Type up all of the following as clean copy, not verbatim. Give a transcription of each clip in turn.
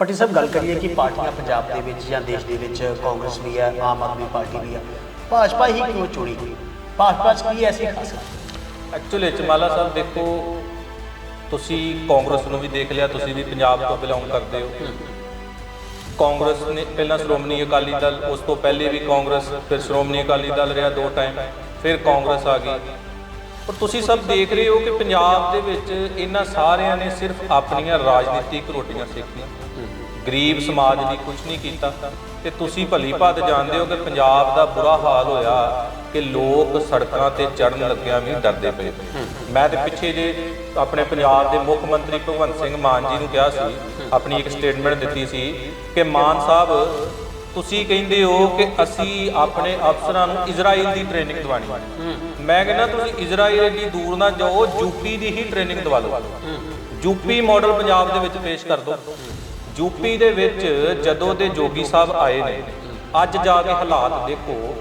ਭੱਟੀ ਸਾਹਿਬ ਗੱਲ ਕਰੀਏ ਕਿ ਪਾਰਟੀਆਂ ਪੰਜਾਬ ਦੇ ਵਿੱਚ ਜਾਂ ਦੇਸ਼ ਦੇ ਵਿੱਚ ਕਾਂਗਰਸ ਵੀ ਹੈ, ਆਮ ਆਦਮੀ ਪਾਰਟੀ ਵੀ ਹੈ, ਭਾਜਪਾ ਹੀ ਕਿਉਂ ਚੁਣੀ ਗਈ? ਭਾਜਪਾ 'ਚ ਕੀ ਐਸੀ ਖਾਸੀਅਤ? ਐਕਚੁਅਲੀ ਚਮਾਲਾ ਸਾਹਿਬ ਦੇਖੋ, ਤੁਸੀਂ ਕਾਂਗਰਸ ਨੂੰ ਵੀ ਦੇਖ ਲਿਆ, ਤੁਸੀਂ ਵੀ ਪੰਜਾਬ ਤੋਂ ਬਿਲੋਂਗ ਕਰਦੇ ਹੋ। ਕਾਂਗਰਸ ਨੇ ਪਹਿਲਾਂ ਸ਼੍ਰੋਮਣੀ ਅਕਾਲੀ ਦਲ, ਉਸ ਤੋਂ ਪਹਿਲੇ ਵੀ ਕਾਂਗਰਸ, ਫਿਰ ਸ਼੍ਰੋਮਣੀ ਅਕਾਲੀ ਦਲ ਰਿਹਾ 2 ਟਾਈਮ, ਫਿਰ ਕਾਂਗਰਸ ਆ ਗਈ। ਪਰ ਤੁਸੀਂ ਸਭ ਦੇਖ ਰਹੇ ਹੋ ਕਿ ਪੰਜਾਬ ਦੇ ਵਿੱਚ ਇਹਨਾਂ ਸਾਰਿਆਂ ਨੇ ਸਿਰਫ ਆਪਣੀਆਂ ਰਾਜਨੀਤਿਕ ਰੋਟੀਆਂ ਸੇਕੀਆਂ, ਗਰੀਬ ਸਮਾਜ ਲਈ ਕੁਝ ਨਹੀਂ ਕੀਤਾ। ਤੇ ਤੁਸੀਂ ਭਲੀ ਭਾਂਤ ਜਾਣਦੇ ਹੋ ਕਿ ਪੰਜਾਬ ਦਾ ਬੁਰਾ ਹਾਲ ਹੋਇਆ ਕਿ ਲੋਕ ਸੜਕਾਂ ਤੇ ਚੜ੍ਹਨ ਲੱਗਿਆਂ ਵੀ ਡਰਦੇ ਪਏ। ਮੈਂ ਤੇ ਪਿੱਛੇ ਜੇ ਆਪਣੇ ਪੰਜਾਬ ਦੇ ਮੁੱਖ ਮੰਤਰੀ ਭਗਵੰਤ ਸਿੰਘ ਮਾਨ ਜੀ ਨੂੰ ਕਿਹਾ ਸੀ, ਆਪਣੀ ਇੱਕ ਸਟੇਟਮੈਂਟ ਦਿੱਤੀ ਸੀ ਕਿ ਮਾਨ ਸਾਹਿਬ ਤੁਸੀਂ ਕਹਿੰਦੇ ਹੋ ਕਿ ਅਸੀਂ ਆਪਣੇ ਅਫਸਰਾਂ ਨੂੰ ਇਜ਼ਰਾਈਲ ਦੀ ਟ੍ਰੇਨਿੰਗ ਦਿਵਾਣੀ। ਮੈਂ ਕਹਿੰਦਾ ਤੁਸੀਂ ਇਜ਼ਰਾਈਲ ਏਡੀ ਦੂਰ ਨਾ ਜਾਓ, ਯੂਪੀ ਦੀ ਹੀ ਟ੍ਰੇਨਿੰਗ ਦਿਵਾ ਲਓ। ਯੂਪੀ ਮਾਡਲ ਪੰਜਾਬ ਦੇ ਵਿੱਚ ਪੇਸ਼ ਕਰ ਦਿਓ। ਯੂਪੀ ਦੇ ਵਿੱਚ ਜਦੋਂ ਦੇ ਜੋਗੀ ਸਾਹਿਬ ਆਏ ਨੇ, ਅੱਜ ਜਾ ਕੇ ਹਾਲਾਤ ਦੇਖੋ।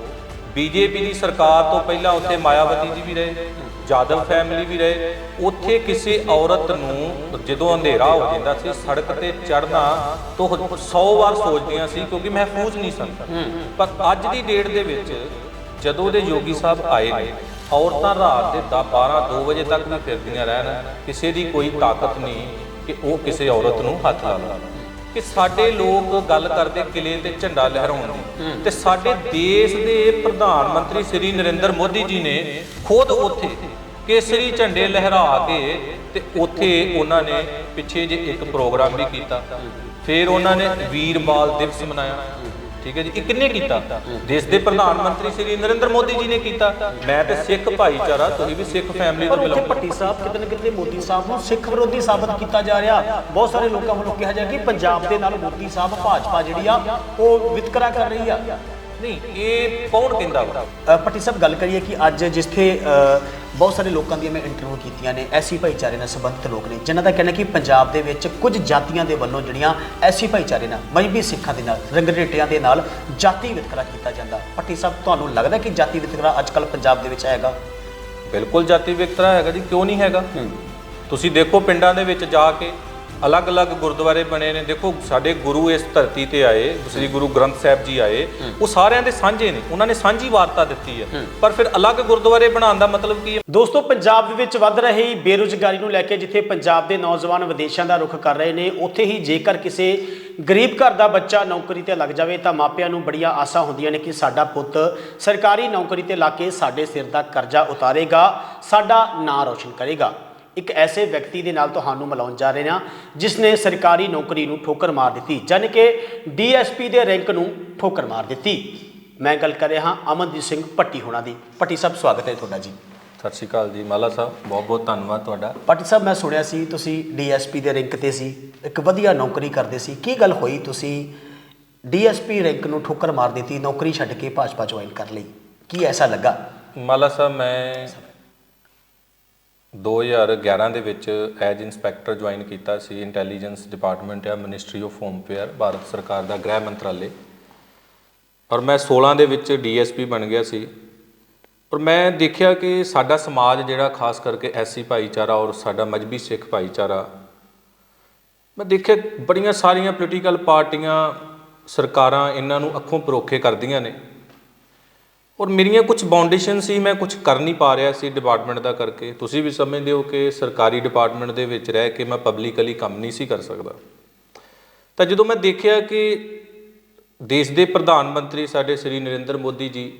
ਬੀਜੇਪੀ ਦੀ ਸਰਕਾਰ ਤੋਂ ਪਹਿਲਾਂ ਉੱਥੇ ਮਾਇਆਵਤੀ ਜੀ ਵੀ ਰਹੇ, ਜਾਦਵ ਫੈਮਿਲੀ ਵੀ ਰਹੇ। ਉੱਥੇ ਕਿਸੇ ਔਰਤ ਨੂੰ ਜਦੋਂ ਅੰਧੇਰਾ ਹੋ ਜਾਂਦਾ ਸੀ, ਸੜਕ ਤੇ ਚੜ੍ਹਨਾ ਤੋਂ 100 ਵਾਰ ਸੋਚਦੀਆਂ ਸੀ, ਕਿਉਂਕਿ ਮਹਿਫੂਜ਼ ਨਹੀਂ ਸਨ। ਪਰ ਅੱਜ ਦੀ ਡੇਟ ਦੇ ਵਿੱਚ ਜਦੋਂ ਦੇ ਯੋਗੀ ਸਾਹਿਬ ਆਏ ਨੇ, ਔਰਤਾਂ ਰਾਤ ਦੇ 10-12-2 ਵਜੇ ਤੱਕ ਵੀ ਫਿਰਦੀਆਂ ਰਹਿਣ, ਕਿਸੇ ਦੀ ਕੋਈ ਤਾਕਤ ਨਹੀਂ ਕਿ ਉਹ ਕਿਸੇ ਔਰਤ ਨੂੰ ਹੱਥ ਲਾ ਲਾ। ਕਿ ਸਾਡੇ ਲੋਕ ਗੱਲ ਕਰਦੇ ਕਿਲੇ ਤੇ ਝੰਡਾ ਲਹਿਰਾਉਣ ਦੀ, ਤੇ ਸਾਡੇ ਦੇਸ਼ ਦੇ ਪ੍ਰਧਾਨ ਮੰਤਰੀ ਸ੍ਰੀ ਨਰਿੰਦਰ ਮੋਦੀ ਜੀ ਨੇ ਖੁਦ ਉੱਥੇ ਕੇਸਰੀ ਝੰਡੇ ਲਹਿਰਾ ਕੇ ਤੇ ਉੱਥੇ ਉਹਨਾਂ ਨੇ ਪਿੱਛੇ ਜੇ ਇੱਕ ਪ੍ਰੋਗਰਾਮ ਵੀ ਕੀਤਾ। ਫਿਰ ਉਹਨਾਂ ਨੇ ਵੀਰ ਬਾਲ ਦਿਵਸ ਮਨਾਇਆ। ਠੀਕ ਹੈ ਜੀ, ਇਹ ਕਿੰਨੇ ਕੀਤਾ? ਦੇਸ਼ ਦੇ ਪ੍ਰਧਾਨ ਮੰਤਰੀ ਸ੍ਰੀ ਨਰਿੰਦਰ ਮੋਦੀ ਜੀ ਨੇ ਕੀਤਾ। ਮੈਂ ਤੇ ਸਿੱਖ ਭਾਈਚਾਰਾ, ਤੁਸੀਂ ਵੀ ਸਿੱਖ ਫੈਮਿਲੀ ਤੋਂ ਬਿਲੋਂਗ। ਭੱਟੀ ਸਾਹਿਬ ਕਿਤੇ ਨਾ ਕਿਤੇ ਮੋਦੀ ਸਾਹਿਬ ਨੂੰ ਸਿੱਖ ਵਿਰੋਧੀ ਸਾਬਤ ਕੀਤਾ ਜਾ ਰਿਹਾ। ਬਹੁਤ ਸਾਰੇ ਲੋਕਾਂ ਵੱਲੋਂ ਕਿਹਾ ਜਾ ਕਿ ਪੰਜਾਬ ਦੇ ਨਾਲ ਮੋਦੀ ਸਾਹਿਬ ਭਾਜਪਾ ਜਿਹੜੀ ਆ ਉਹ ਵਿਤਕਰਾ ਕਰ ਰਹੀ ਆ। ਨਹੀਂ, ਇਹ ਕੌਣ ਕਹਿੰਦਾ ਵਾ? ਭੱਟੀ ਸਾਹਿਬ ਗੱਲ ਕਰੀਏ ਕਿ ਅੱਜ ਜਿੱਥੇ ਬਹੁਤ ਸਾਰੇ ਲੋਕਾਂ ਦੀਆਂ ਮੈਂ ਇੰਟਰਵਿਊ ਕੀਤੀਆਂ ਨੇ, ਐਸੀ ਭਾਈਚਾਰੇ ਨਾਲ ਸੰਬੰਧਿਤ ਲੋਕ ਨੇ, ਜਿਨ੍ਹਾਂ ਦਾ ਕਹਿਣਾ ਕਿ ਪੰਜਾਬ ਦੇ ਵਿੱਚ ਕੁਝ ਜਾਤੀਆਂ ਦੇ ਵੱਲੋਂ ਜਿਹੜੀਆਂ ਐਸੀ ਭਾਈਚਾਰੇ ਨਾਲ, ਮਜ਼੍ਹਬੀ ਸਿੱਖਾਂ ਦੇ ਨਾਲ, ਰੰਗਰੇਟਿਆਂ ਦੇ ਨਾਲ ਜਾਤੀ ਵਿਤਕਰਾ ਕੀਤਾ ਜਾਂਦਾ। ਭੱਟੀ ਸਾਹਿਬ, ਤੁਹਾਨੂੰ ਲੱਗਦਾ ਕਿ ਜਾਤੀ ਵਿਤਕਰਾ ਅੱਜ ਕੱਲ੍ਹ ਪੰਜਾਬ ਦੇ ਵਿੱਚ ਹੈਗਾ? ਬਿਲਕੁਲ ਜਾਤੀ ਵਿਤਕਰਾ ਹੈਗਾ ਜੀ, ਕਿਉਂ ਨਹੀਂ ਹੈਗਾ? ਤੁਸੀਂ ਦੇਖੋ ਪਿੰਡਾਂ ਦੇ ਵਿੱਚ ਜਾ ਕੇ ਅਲੱਗ-ਅਲੱਗ ਗੁਰਦੁਆਰੇ ਬਣੇ ਨੇ। ਦੇਖੋ ਸਾਡੇ ਗੁਰੂ ਇਸ ਧਰਤੀ ਤੇ ਆਏ, ਸ੍ਰੀ ਗੁਰੂ ਗ੍ਰੰਥ ਸਾਹਿਬ ਜੀ ਆਏ, ਉਹ ਸਾਰਿਆਂ ਦੇ ਸਾਂਝੇ ਨੇ, ਉਹਨਾਂ ਨੇ ਸਾਂਝੀ ਵਾਰਤਾ ਦਿੱਤੀ ਹੈ। ਪਰ ਫਿਰ ਅਲੱਗ ਗੁਰਦੁਆਰੇ ਬਣਾਉਣ ਦਾ ਮਤਲਬ ਕੀ ਹੈ? ਦੋਸਤੋ, ਪੰਜਾਬ ਦੇ ਵਿੱਚ ਵੱਧ ਰਹੀ ਬੇਰੁਜ਼ਗਾਰੀ ਨੂੰ ਲੈ ਕੇ ਜਿੱਥੇ ਪੰਜਾਬ ਦੇ ਨੌਜਵਾਨ ਵਿਦੇਸ਼ਾਂ ਦਾ ਰੁਖ ਕਰ ਰਹੇ ਨੇ, ਉੱਥੇ ਹੀ ਜੇਕਰ ਕਿਸੇ ਗਰੀਬ ਘਰ ਦਾ ਬੱਚਾ ਨੌਕਰੀ ਤੇ ਲੱਗ ਜਾਵੇ ਤਾਂ ਮਾਪਿਆਂ ਨੂੰ ਬੜੀਆਂ ਆਸਾਂ ਹੁੰਦੀਆਂ ਨੇ ਕਿ ਸਾਡਾ ਪੁੱਤ ਸਰਕਾਰੀ ਨੌਕਰੀ ਤੇ ਲਾ ਕੇ ਸਾਡੇ ਸਿਰ ਦਾ ਕਰਜ਼ਾ ਉਤਾਰੇਗਾ, ਸਾਡਾ ਨਾਂ ਰੋਸ਼ਨ ਕਰੇਗਾ। ਇੱਕ ਐਸੇ ਵਿਅਕਤੀ ਦੇ ਨਾਲ ਤੁਹਾਨੂੰ ਮਿਲਾਉਣ ਜਾ ਰਹੇ ਹਾਂ ਜਿਸ ਨੇ ਸਰਕਾਰੀ ਨੌਕਰੀ ਨੂੰ ਠੋਕਰ ਮਾਰ ਦਿੱਤੀ, ਯਾਨੀ ਕਿ DSP ਦੇ ਰੈਂਕ ਨੂੰ ਠੋਕਰ ਮਾਰ ਦਿੱਤੀ। ਮੈਂ ਗੱਲ ਕਰ ਰਿਹਾ ਹਾਂ ਅਮਨਦੀਪ ਸਿੰਘ ਭੱਟੀ ਹੋਣਾ ਦੀ। ਭੱਟੀ ਸਾਹਿਬ, ਸਵਾਗਤ ਹੈ ਤੁਹਾਡਾ ਜੀ। ਸਤਿ ਸ਼੍ਰੀ ਅਕਾਲ ਜੀ ਮਾਲਾ ਸਾਹਿਬ, ਬਹੁਤ-ਬਹੁਤ ਧੰਨਵਾਦ ਤੁਹਾਡਾ। ਭੱਟੀ ਸਾਹਿਬ, ਮੈਂ ਸੁਣਿਆ ਸੀ ਤੁਸੀਂ DSP ਦੇ ਰੈਂਕ ਤੇ ਸੀ, ਇੱਕ ਵਧੀਆ ਨੌਕਰੀ ਕਰਦੇ ਸੀ। ਕੀ ਗੱਲ ਹੋਈ ਤੁਸੀਂ DSP ਰੈਂਕ ਨੂੰ ਠੋਕਰ ਮਾਰ ਦਿੱਤੀ, ਨੌਕਰੀ ਛੱਡ ਕੇ ਭਾਜਪਾ ਜੁਆਇਨ ਕਰ ਲਈ? ਕੀ ਐਸਾ ਲੱਗਾ? ਮਾਲਾ ਸਾਹਿਬ, ਮੈਂ 2011 ਦੇ ਵਿੱਚ ਐਜ ਇੰਸਪੈਕਟਰ ਜੁਆਇਨ ਕੀਤਾ ਸੀ। ਇੰਟੈਲੀਜੈਂਸ ਡਿਪਾਰਟਮੈਂਟ ਆ, ministry of home affair, Bharat ਸਰਕਾਰ ਦਾ ਗ੍ਰਹਿ ਮੰਤਰਾਲੇ। ਔਰ ਮੈਂ 16 ਦੇ ਵਿੱਚ DSP ਬਣ ਗਿਆ ਸੀ। ਔਰ ਮੈਂ ਦੇਖਿਆ ਕਿ ਸਾਡਾ ਸਮਾਜ ਜਿਹੜਾ ਖਾਸ ਕਰਕੇ SC ਭਾਈਚਾਰਾ ਔਰ ਸਾਡਾ ਮਜ਼੍ਹਬੀ ਸਿੱਖ ਭਾਈਚਾਰਾ, ਮੈਂ ਦੇਖਿਆ ਬੜੀਆਂ ਸਾਰੀਆਂ ਪੋਲੀਟੀਕਲ ਪਾਰਟੀਆਂ, ਸਰਕਾਰਾਂ ਇਹਨਾਂ ਨੂੰ ਅੱਖੋਂ ਪਰੋਖੇ ਕਰਦੀਆਂ ਨੇ। ਔਰ ਮੇਰੀਆਂ ਕੁਝ ਬਾਉਂਡੇਸ਼ਨ ਸੀ, ਮੈਂ ਕੁਝ ਕਰ ਨਹੀਂ ਪਾ ਰਿਹਾ ਸੀ ਡਿਪਾਰਟਮੈਂਟ ਦਾ ਕਰਕੇ। ਤੁਸੀਂ ਵੀ ਸਮਝਦੇ ਹੋ ਕਿ ਸਰਕਾਰੀ ਡਿਪਾਰਟਮੈਂਟ ਦੇ ਵਿੱਚ ਰਹਿ ਕੇ ਮੈਂ ਪਬਲਿਕਲੀ ਕੰਮ ਨਹੀਂ ਸੀ ਕਰ ਸਕਦਾ। ਤਾਂ ਜਦੋਂ ਮੈਂ ਦੇਖਿਆ ਕਿ ਦੇਸ਼ ਦੇ ਪ੍ਰਧਾਨ ਮੰਤਰੀ ਸਾਡੇ ਸ੍ਰੀ ਨਰਿੰਦਰ ਮੋਦੀ ਜੀ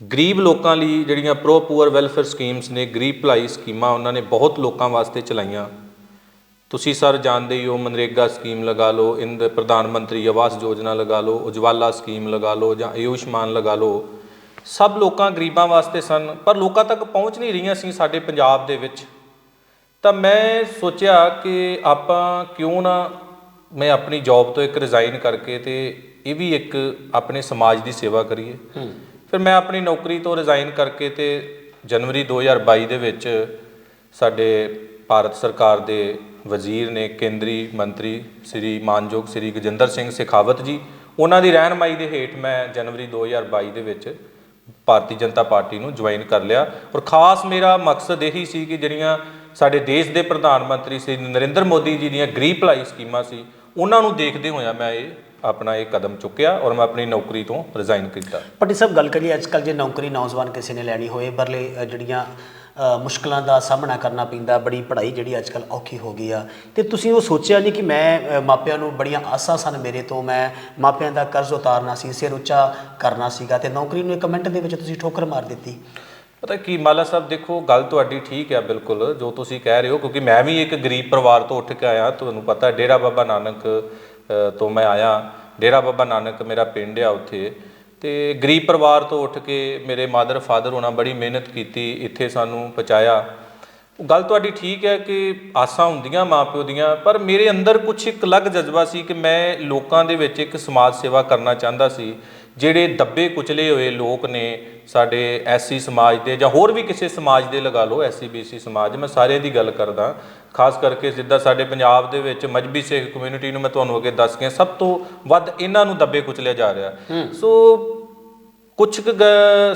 ਗਰੀਬ ਲੋਕਾਂ ਲਈ ਜਿਹੜੀਆਂ ਪ੍ਰੋ ਪੂਅਰ ਵੈਲਫੇਅਰ ਸਕੀਮਸ ਨੇ, ਗਰੀਬ ਭਲਾਈ ਸਕੀਮਾਂ ਉਹਨਾਂ ਨੇ ਬਹੁਤ ਲੋਕਾਂ ਵਾਸਤੇ ਚਲਾਈਆਂ। ਤੁਸੀਂ ਸਰ ਜਾਣਦੇ ਹੀ ਹੋ, ਮਨਰੇਗਾ ਸਕੀਮ ਲਗਾ ਲਓ, ਪ੍ਰਧਾਨ ਮੰਤਰੀ ਆਵਾਸ ਯੋਜਨਾ ਲਗਾ ਲਓ, ਉਜਵਾਲਾ ਸਕੀਮ ਲਗਾ ਲਓ, ਜਾਂ ਆਯੁਸ਼ਮਾਨ ਲਗਾ ਲਓ। ਸਭ ਲੋਕਾਂ ਗਰੀਬਾਂ ਵਾਸਤੇ ਸਨ, ਪਰ ਲੋਕਾਂ ਤੱਕ ਪਹੁੰਚ ਨਹੀਂ ਰਹੀਆਂ ਸੀ ਸਾਡੇ ਪੰਜਾਬ ਦੇ ਵਿੱਚ। ਤਾਂ ਮੈਂ ਸੋਚਿਆ ਕਿ ਆਪਾਂ ਕਿਉਂ ਨਾ ਮੈਂ ਆਪਣੀ ਜੌਬ ਤੋਂ ਇੱਕ ਰਿਜ਼ਾਈਨ ਕਰਕੇ ਤੇ ਇਹ ਵੀ ਇੱਕ ਆਪਣੇ ਸਮਾਜ ਦੀ ਸੇਵਾ ਕਰੀਏ। ਫਿਰ ਮੈਂ ਆਪਣੀ ਨੌਕਰੀ ਤੋਂ ਰਿਜ਼ਾਈਨ ਕਰਕੇ ਤੇ ਜਨਵਰੀ 2022 ਦੇ ਵਿੱਚ ਸਾਡੇ ਭਾਰਤ ਸਰਕਾਰ ਦੇ ਵਜ਼ੀਰ ਨੇ, ਕੇਂਦਰੀ ਮੰਤਰੀ ਸ੍ਰੀ ਮਾਨਯੋਗ ਸ੍ਰੀ ਗਜਿੰਦਰ ਸਿੰਘ ਸ਼ੇਖਾਵਤ ਜੀ, ਉਹਨਾਂ ਦੀ ਰਹਿਨੁਮਾਈ ਦੇ ਹੇਠ ਮੈਂ ਜਨਵਰੀ 2022 ਦੇ ਵਿੱਚ ਭਾਰਤੀ ਜਨਤਾ ਪਾਰਟੀ ਨੂੰ ਜੁਆਇਨ ਕਰ ਲਿਆ। ਔਰ ਖਾਸ ਮੇਰਾ ਮਕਸਦ ਇਹੀ ਸੀ ਕਿ ਜਿਹੜੀਆਂ ਸਾਡੇ ਦੇਸ਼ ਦੇ ਪ੍ਰਧਾਨ ਮੰਤਰੀ ਸ੍ਰੀ ਨਰਿੰਦਰ ਮੋਦੀ ਜੀ ਦੀਆਂ ਗਰੀਬ ਭਲਾਈ ਸਕੀਮਾਂ ਸੀ, ਉਹਨਾਂ ਨੂੰ ਦੇਖਦੇ ਹੋਇਆ ਮੈਂ ਆਪਣਾ ਇਹ ਕਦਮ ਚੁੱਕਿਆ ਔਰ ਮੈਂ ਆਪਣੀ ਨੌਕਰੀ ਤੋਂ ਰਿਜ਼ਾਈਨ ਕੀਤਾ। ਪੱਟੀ ਸਾਹਿਬ, ਗੱਲ ਕਰੀਏ ਅੱਜ ਕੱਲ੍ਹ ਜੇ ਨੌਕਰੀ ਨੌਜਵਾਨ ਕਿਸੇ ਨੇ ਲੈਣੀ ਹੋਏ, ਬਰਲੇ ਜਿਹੜੀਆਂ ਮੁਸ਼ਕਲਾਂ ਦਾ ਸਾਹਮਣਾ ਕਰਨਾ ਪੈਂਦਾ, ਬੜੀ ਪੜ੍ਹਾਈ ਜਿਹੜੀ ਅੱਜ ਕੱਲ੍ਹ ਔਖੀ ਹੋ ਗਈ ਆ, ਅਤੇ ਤੁਸੀਂ ਉਹ ਸੋਚਿਆ ਨਹੀਂ ਕਿ ਮੈਂ ਮਾਪਿਆਂ ਨੂੰ ਬੜੀਆਂ ਆਸਾਂ ਸਨ ਮੇਰੇ ਤੋਂ, ਮੈਂ ਮਾਪਿਆਂ ਦਾ ਕਰਜ਼ ਉਤਾਰਨਾ ਸੀ, ਸਿਰ ਉੱਚਾ ਕਰਨਾ ਸੀਗਾ, ਅਤੇ ਨੌਕਰੀ ਨੂੰ 1 ਮਿੰਟ ਦੇ ਵਿੱਚ ਤੁਸੀਂ ਠੋਕਰ ਮਾਰ ਦਿੱਤੀ? ਪਤਾ ਕੀ ਮਾਲਾ ਸਾਹਿਬ, ਦੇਖੋ ਗੱਲ ਤੁਹਾਡੀ ਠੀਕ ਹੈ ਬਿਲਕੁਲ ਜੋ ਤੁਸੀਂ ਕਹਿ ਰਹੇ ਹੋ, ਕਿਉਂਕਿ ਮੈਂ ਵੀ ਇੱਕ ਗਰੀਬ ਪਰਿਵਾਰ ਤੋਂ ਉੱਠ ਕੇ ਆਇਆ। ਤੁਹਾਨੂੰ ਪਤਾ ਡੇਰਾ ਬਾਬਾ ਨਾਨਕ ਤੋਂ ਮੈਂ ਆਇਆ। ਡੇਰਾ ਬਾਬਾ ਨਾਨਕ ਮੇਰਾ ਪਿੰਡ ਆ ਉੱਥੇ, ਅਤੇ ਗਰੀਬ ਪਰਿਵਾਰ ਤੋਂ ਉੱਠ ਕੇ ਮੇਰੇ ਮਦਰ ਫਾਦਰ ਹੋਣਾ ਬੜੀ ਮਿਹਨਤ ਕੀਤੀ, ਇੱਥੇ ਸਾਨੂੰ ਪਹੁੰਚਾਇਆ। ਗੱਲ ਤੁਹਾਡੀ ਠੀਕ ਹੈ ਕਿ ਆਸਾਂ ਹੁੰਦੀਆਂ ਮਾਂ ਪਿਓ ਦੀਆਂ, ਪਰ ਮੇਰੇ ਅੰਦਰ ਕੁਛ ਇੱਕ ਅਲੱਗ ਜਜ਼ਬਾ ਸੀ ਕਿ ਮੈਂ ਲੋਕਾਂ ਦੇ ਵਿੱਚ ਇੱਕ ਸਮਾਜ ਸੇਵਾ ਕਰਨਾ ਚਾਹੁੰਦਾ ਸੀ। ਜਿਹੜੇ ਦੱਬੇ ਕੁਚਲੇ ਹੋਏ ਲੋਕ ਨੇ ਸਾਡੇ ਐਸਸੀ ਸਮਾਜ ਦੇ ਜਾਂ ਹੋਰ ਵੀ ਕਿਸੇ ਸਮਾਜ ਦੇ, ਲਗਾ ਲਓ ਐਸਸੀ ਬੀਸੀ ਸਮਾਜ, ਮੈਂ ਸਾਰਿਆਂ ਦੀ ਗੱਲ ਕਰਦਾ, ਖਾਸ ਕਰਕੇ ਜਿੱਦਾਂ ਸਾਡੇ ਪੰਜਾਬ ਦੇ ਵਿੱਚ ਮਜ਼੍ਹਬੀ ਸਿੱਖ ਕਮਿਊਨਿਟੀ ਨੂੰ ਮੈਂ ਤੁਹਾਨੂੰ ਅੱਗੇ ਦੱਸ ਗਿਆ, ਸਭ ਤੋਂ ਵੱਧ ਇਹਨਾਂ ਨੂੰ ਦੱਬੇ ਕੁਚਲਿਆ ਜਾ ਰਿਹਾ। ਸੋ ਕੁਛ